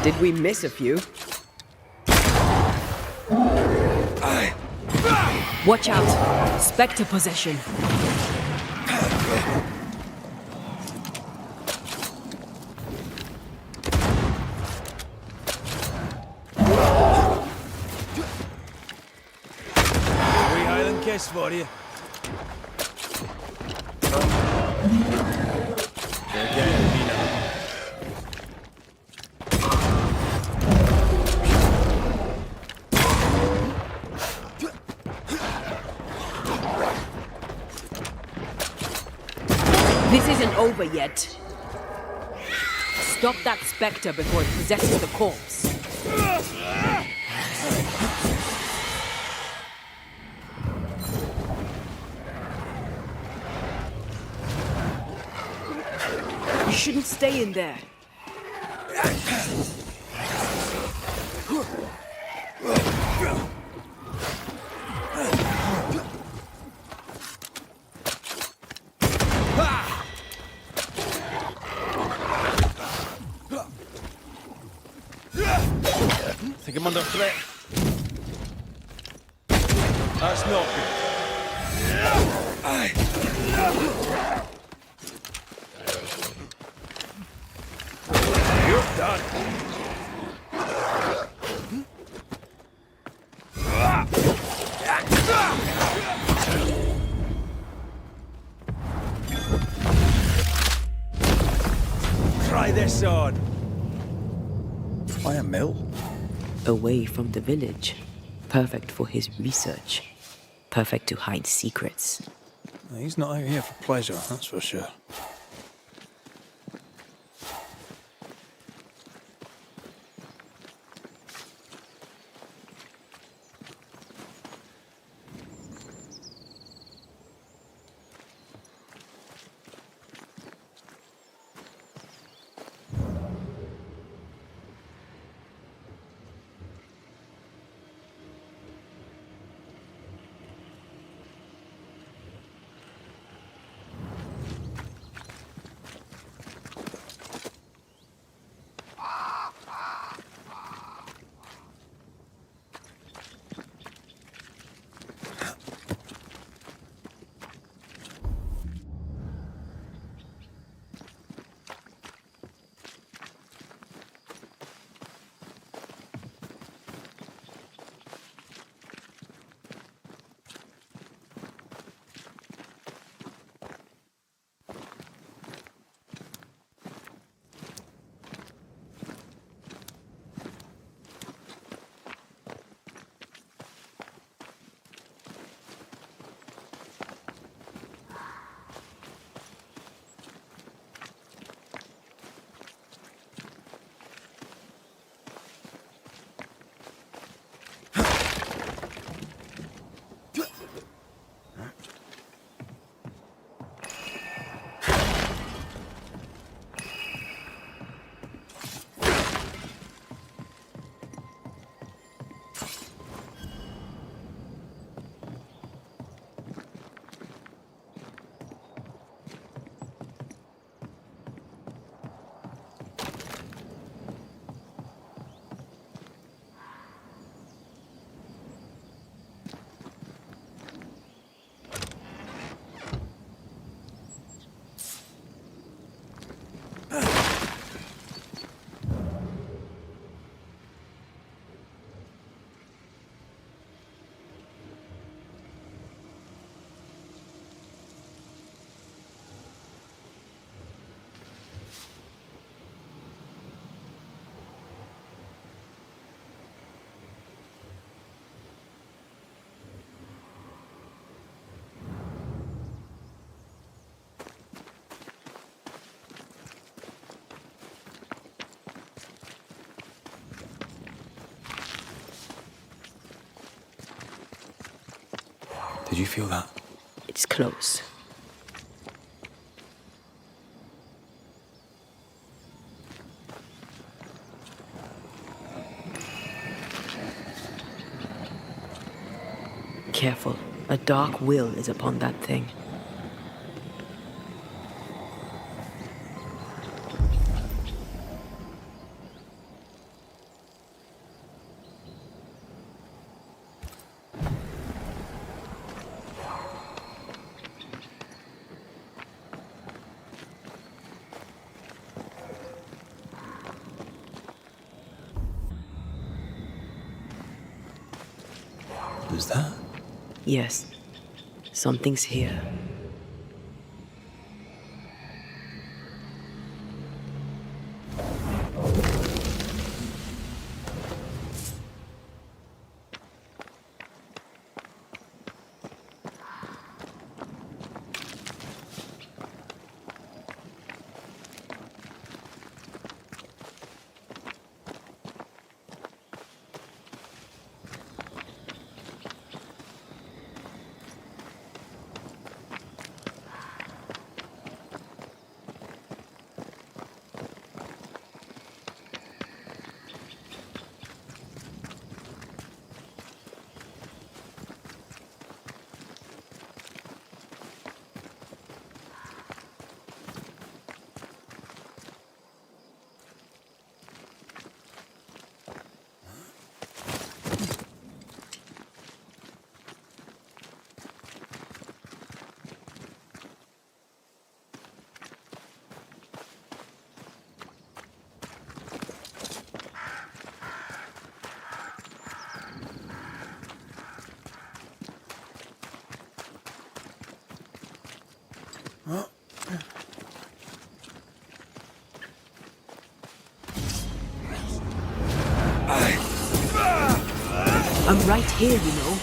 [SPEAKER 1] Did we miss a few?
[SPEAKER 4] Watch out! Spectre possession.
[SPEAKER 10] Wee Highland kiss for you. They're getting me now.
[SPEAKER 4] This isn't over yet. Stop that spectre before it possesses the corpse. You shouldn't stay in there.
[SPEAKER 10] Think I'm under threat. That's not good. You're done. Try this on. Why a mill?
[SPEAKER 1] Away from the village. Perfect for his research. Perfect to hide secrets.
[SPEAKER 3] He's not out here for pleasure, that's for sure. Did you feel that?
[SPEAKER 1] It's close. Careful. A dark will is upon that thing.
[SPEAKER 3] Who's that?
[SPEAKER 1] Yes. Something's here. I'm right here, you know.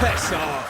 [SPEAKER 10] Piss off!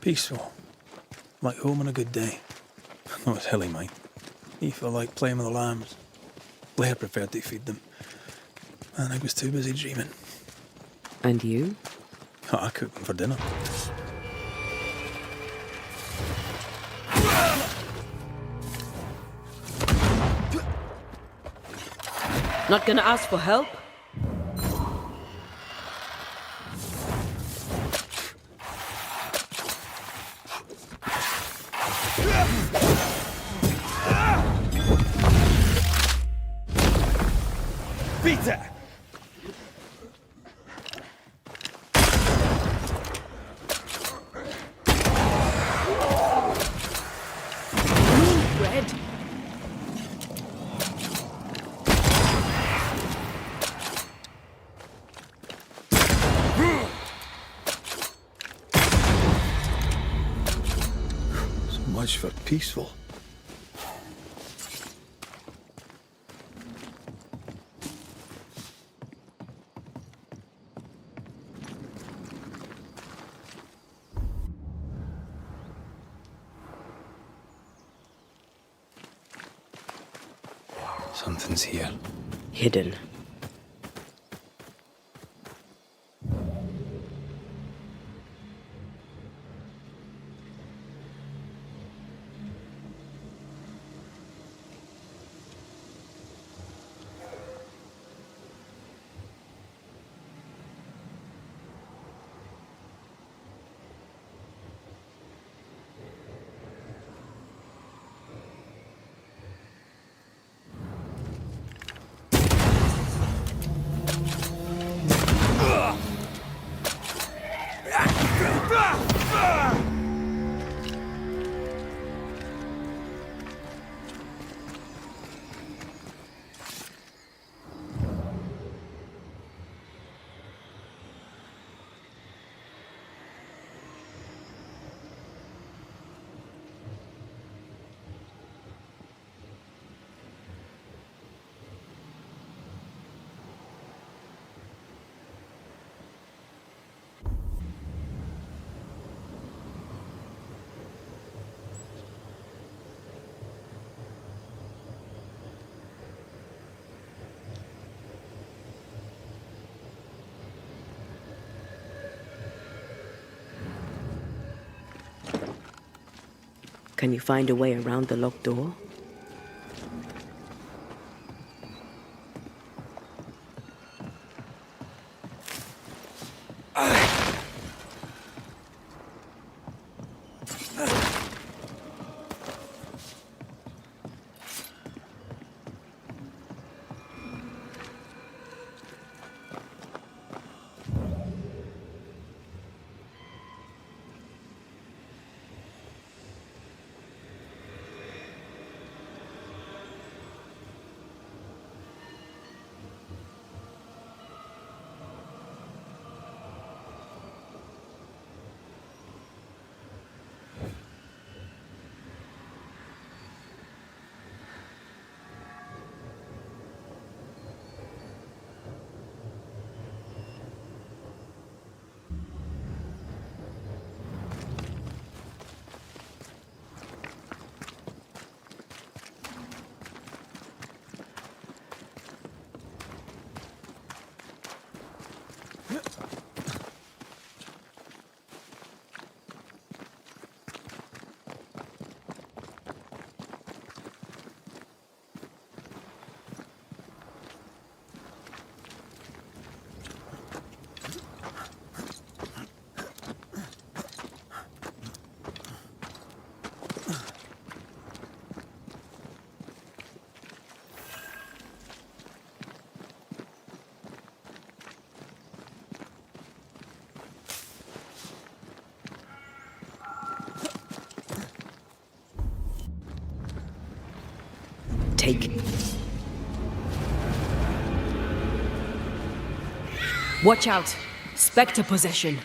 [SPEAKER 3] Peaceful. Like home on a good day. No, it's hilly, mate. He felt like playing with the lambs. Blair preferred to feed them. And I was too busy dreaming.
[SPEAKER 1] And you?
[SPEAKER 3] Oh, I cooked them for dinner.
[SPEAKER 1] Not gonna ask for help?
[SPEAKER 10] Peter!
[SPEAKER 1] Red.
[SPEAKER 3] So much for peaceful. Something's here.
[SPEAKER 1] Hidden. Can you find a way around the locked door? Take. Watch out! Spectre possession.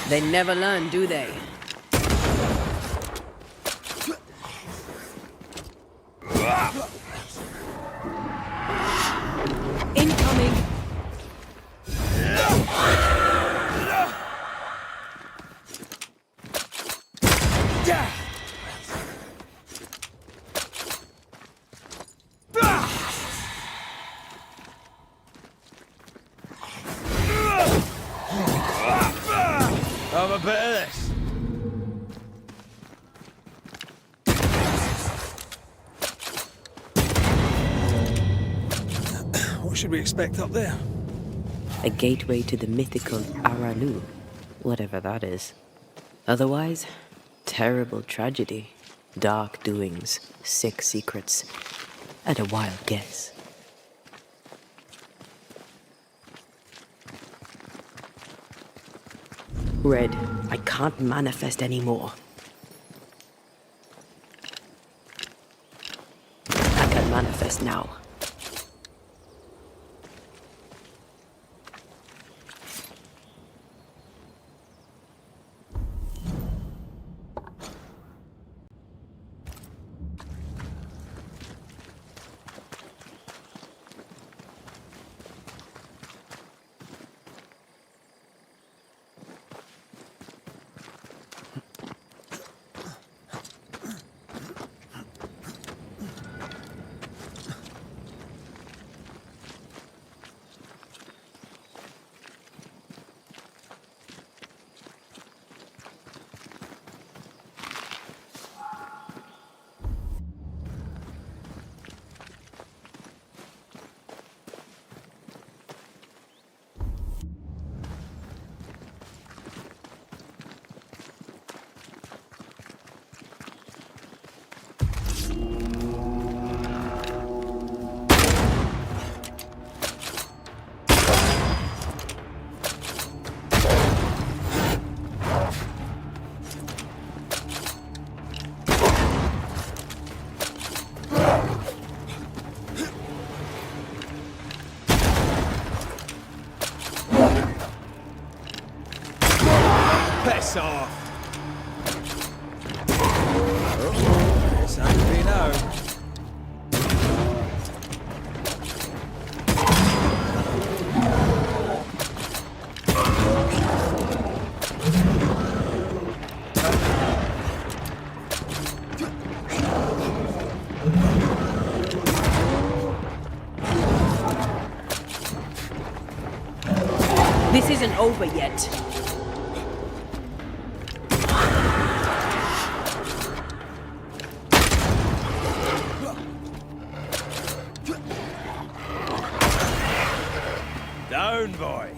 [SPEAKER 1] They never learn, do they?
[SPEAKER 3] What should we expect up there?
[SPEAKER 1] A gateway to the mythical Aralu, whatever that is. Otherwise, terrible tragedy, dark doings, sick secrets, and a wild guess. Red, I can't manifest anymore. I can manifest now.
[SPEAKER 10] Piss off! Oh, it's angry now.
[SPEAKER 1] This isn't over yet.
[SPEAKER 10] Down, boy.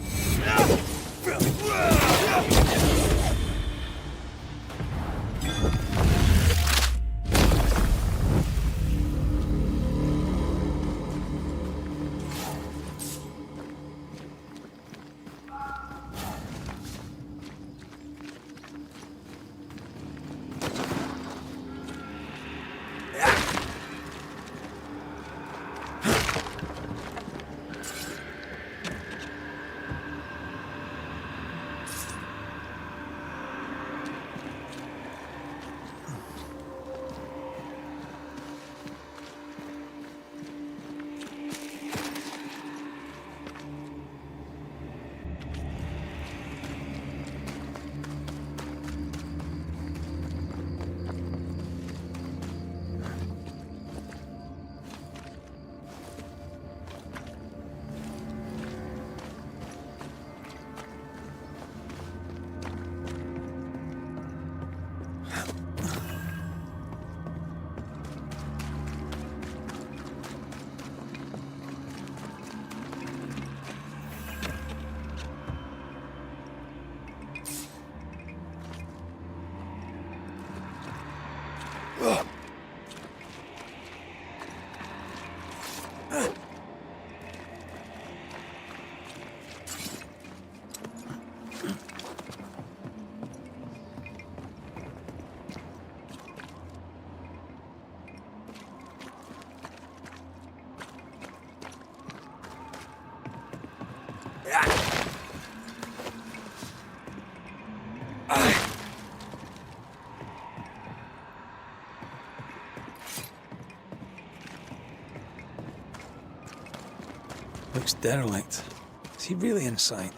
[SPEAKER 3] Looks derelict. Is he really inside?